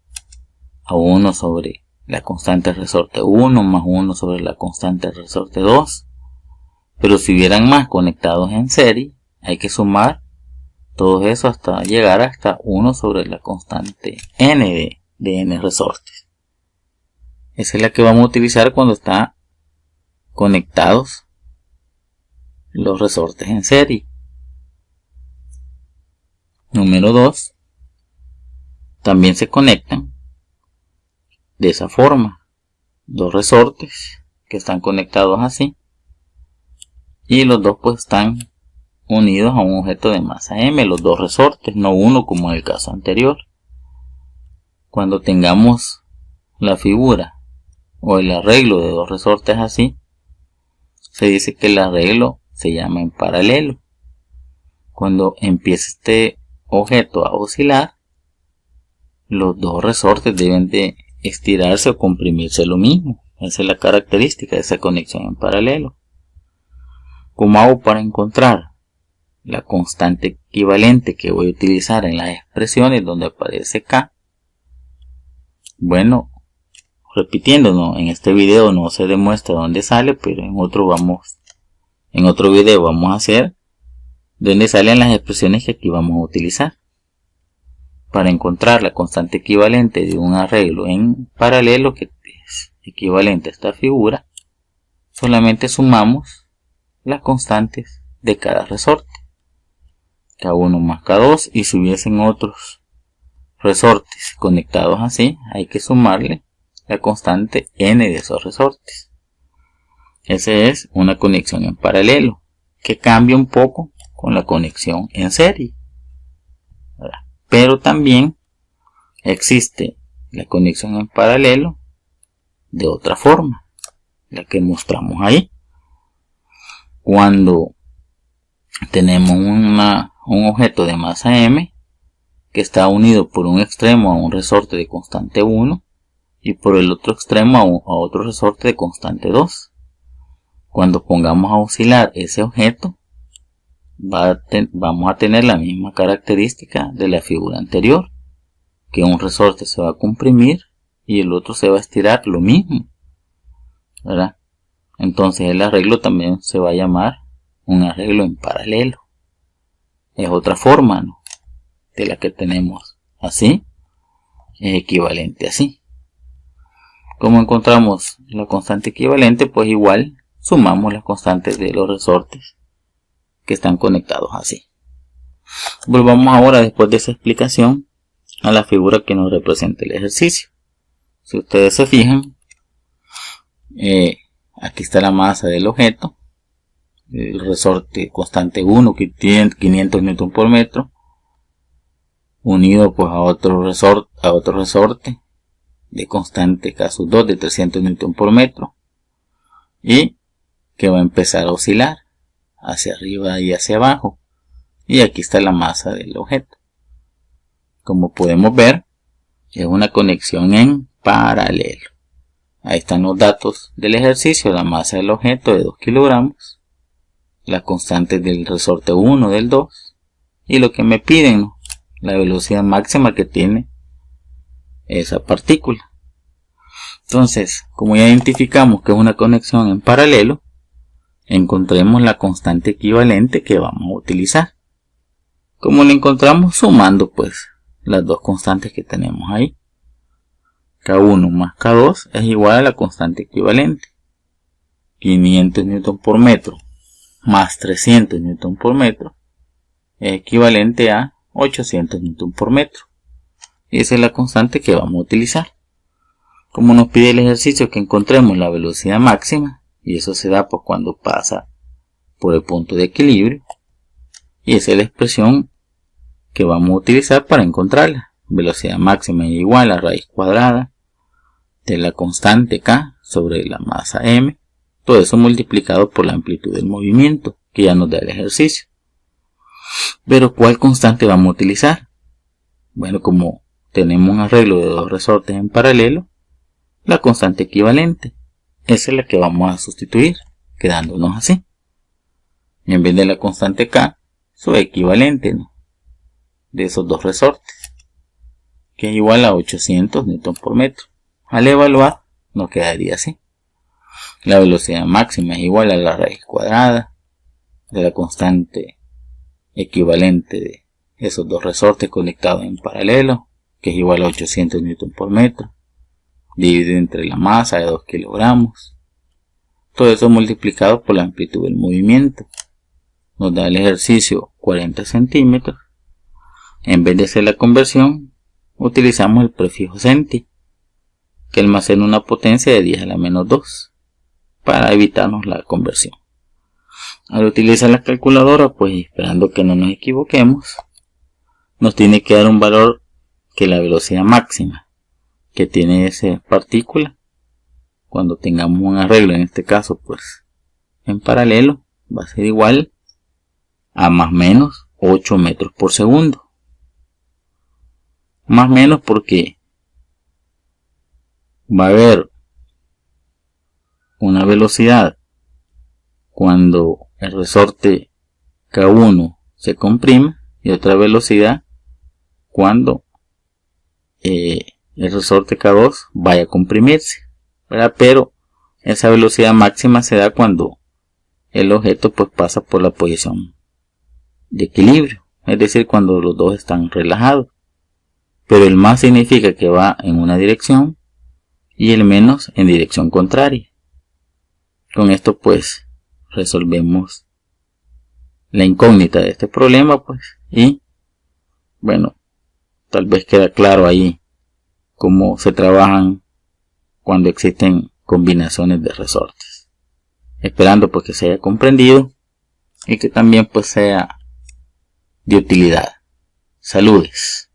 a 1 sobre la constante resorte 1 más 1 sobre la constante resorte 2. Pero si hubieran más conectados en serie, hay que sumar todo eso hasta llegar hasta 1 sobre la constante n de n resortes. Esa es la que vamos a utilizar cuando están conectados los resortes en serie. Número 2. También se conectan de esa forma. 2 resortes que están conectados así. Y los dos pues están unidos a un objeto de masa m, los 2 resortes, no uno como en el caso anterior. Cuando tengamos la figura o el arreglo de 2 resortes así, se dice que el arreglo se llama en paralelo. Cuando empiece este objeto a oscilar, los 2 resortes deben de estirarse o comprimirse lo mismo. Esa es la característica de esa conexión en paralelo. ¿Cómo hago para encontrar la constante equivalente que voy a utilizar en las expresiones donde aparece K? Bueno, repitiendo, en este video no se demuestra dónde sale, pero en otro video vamos a hacer dónde salen las expresiones que aquí vamos a utilizar. Para encontrar la constante equivalente de un arreglo en paralelo que es equivalente a esta figura, solamente sumamos las constantes de cada resorte, K1 más K2, y si hubiesen otros resortes conectados así, hay que sumarle la constante n de esos resortes. Esa es una conexión en paralelo que cambia un poco con la conexión en serie, ¿verdad? Pero también existe la conexión en paralelo de otra forma, la que mostramos ahí. Cuando tenemos un objeto de masa m que está unido por un extremo a un resorte de constante 1 y por el otro extremo a otro resorte de constante 2. Cuando pongamos a oscilar ese objeto, vamos a tener la misma característica de la figura anterior, que un resorte se va a comprimir y el otro se va a estirar lo mismo, ¿verdad? Entonces el arreglo también se va a llamar un arreglo en paralelo. Es otra forma, ¿no?, de la que tenemos así, es equivalente así. ¿Cómo encontramos la constante equivalente? Pues igual sumamos las constantes de los resortes que están conectados así. Volvamos ahora, después de esa explicación, a la figura que nos representa el ejercicio. Si ustedes se fijan, aquí está la masa del objeto, el resorte constante 1 que tiene 500 Newton por metro, unido pues a otro resorte de constante K2 de 300 Newton por metro, y que va a empezar a oscilar hacia arriba y hacia abajo. Y aquí está la masa del objeto. Como podemos ver, es una conexión en paralelo. Ahí están los datos del ejercicio: la masa del objeto de 2 kilogramos, las constantes del resorte 1, del 2, y lo que me piden, ¿no?, la velocidad máxima que tiene esa partícula. Entonces, como ya identificamos que es una conexión en paralelo, encontremos la constante equivalente que vamos a utilizar. ¿Cómo la encontramos? Sumando pues las dos constantes que tenemos ahí. K1 más K2 es igual a la constante equivalente. 500 Newton por metro más 300 Newton por metro es equivalente a 800 Newton por metro. Y esa es la constante que vamos a utilizar. Como nos pide el ejercicio que encontremos la velocidad máxima, y eso se da pues cuando pasa por el punto de equilibrio, y esa es la expresión que vamos a utilizar para encontrarla. Velocidad máxima es igual a raíz cuadrada de la constante K sobre la masa m, todo eso multiplicado por la amplitud del movimiento que ya nos da el ejercicio. Pero ¿cuál constante vamos a utilizar? Bueno, como tenemos un arreglo de dos resortes en paralelo, la constante equivalente, esa es la que vamos a sustituir, quedándonos así. Y en vez de la constante K, su equivalente, ¿no?, de esos dos resortes, que es igual a 800 Newton por metro. Al evaluar, nos quedaría así. La velocidad máxima es igual a la raíz cuadrada de la constante equivalente de esos dos resortes conectados en paralelo, que es igual a 800 Newton por metro, dividido entre la masa de 2 kilogramos. Todo eso multiplicado por la amplitud del movimiento. Nos da el ejercicio 40 centímetros. En vez de hacer la conversión, utilizamos el prefijo centi, que almacena una potencia de 10 a la menos 2, para evitarnos la conversión. Al utilizar la calculadora, pues esperando que no nos equivoquemos, nos tiene que dar un valor que la velocidad máxima que tiene esa partícula, cuando tengamos un arreglo, en este caso pues en paralelo, va a ser igual a más o menos 8 metros por segundo. Más o menos porque va a haber una velocidad cuando el resorte K1 se comprime y otra velocidad cuando el resorte K2 vaya a comprimirse, ¿verdad? Pero esa velocidad máxima se da cuando el objeto pues pasa por la posición de equilibrio, es decir, cuando los dos están relajados. Pero el más significa que va en una dirección y el menos en dirección contraria. Con esto pues resolvemos la incógnita de este problema, pues, y bueno, tal vez queda claro ahí cómo se trabajan cuando existen combinaciones de resortes. Esperando pues que se haya comprendido y que también pues sea de utilidad. Saludes.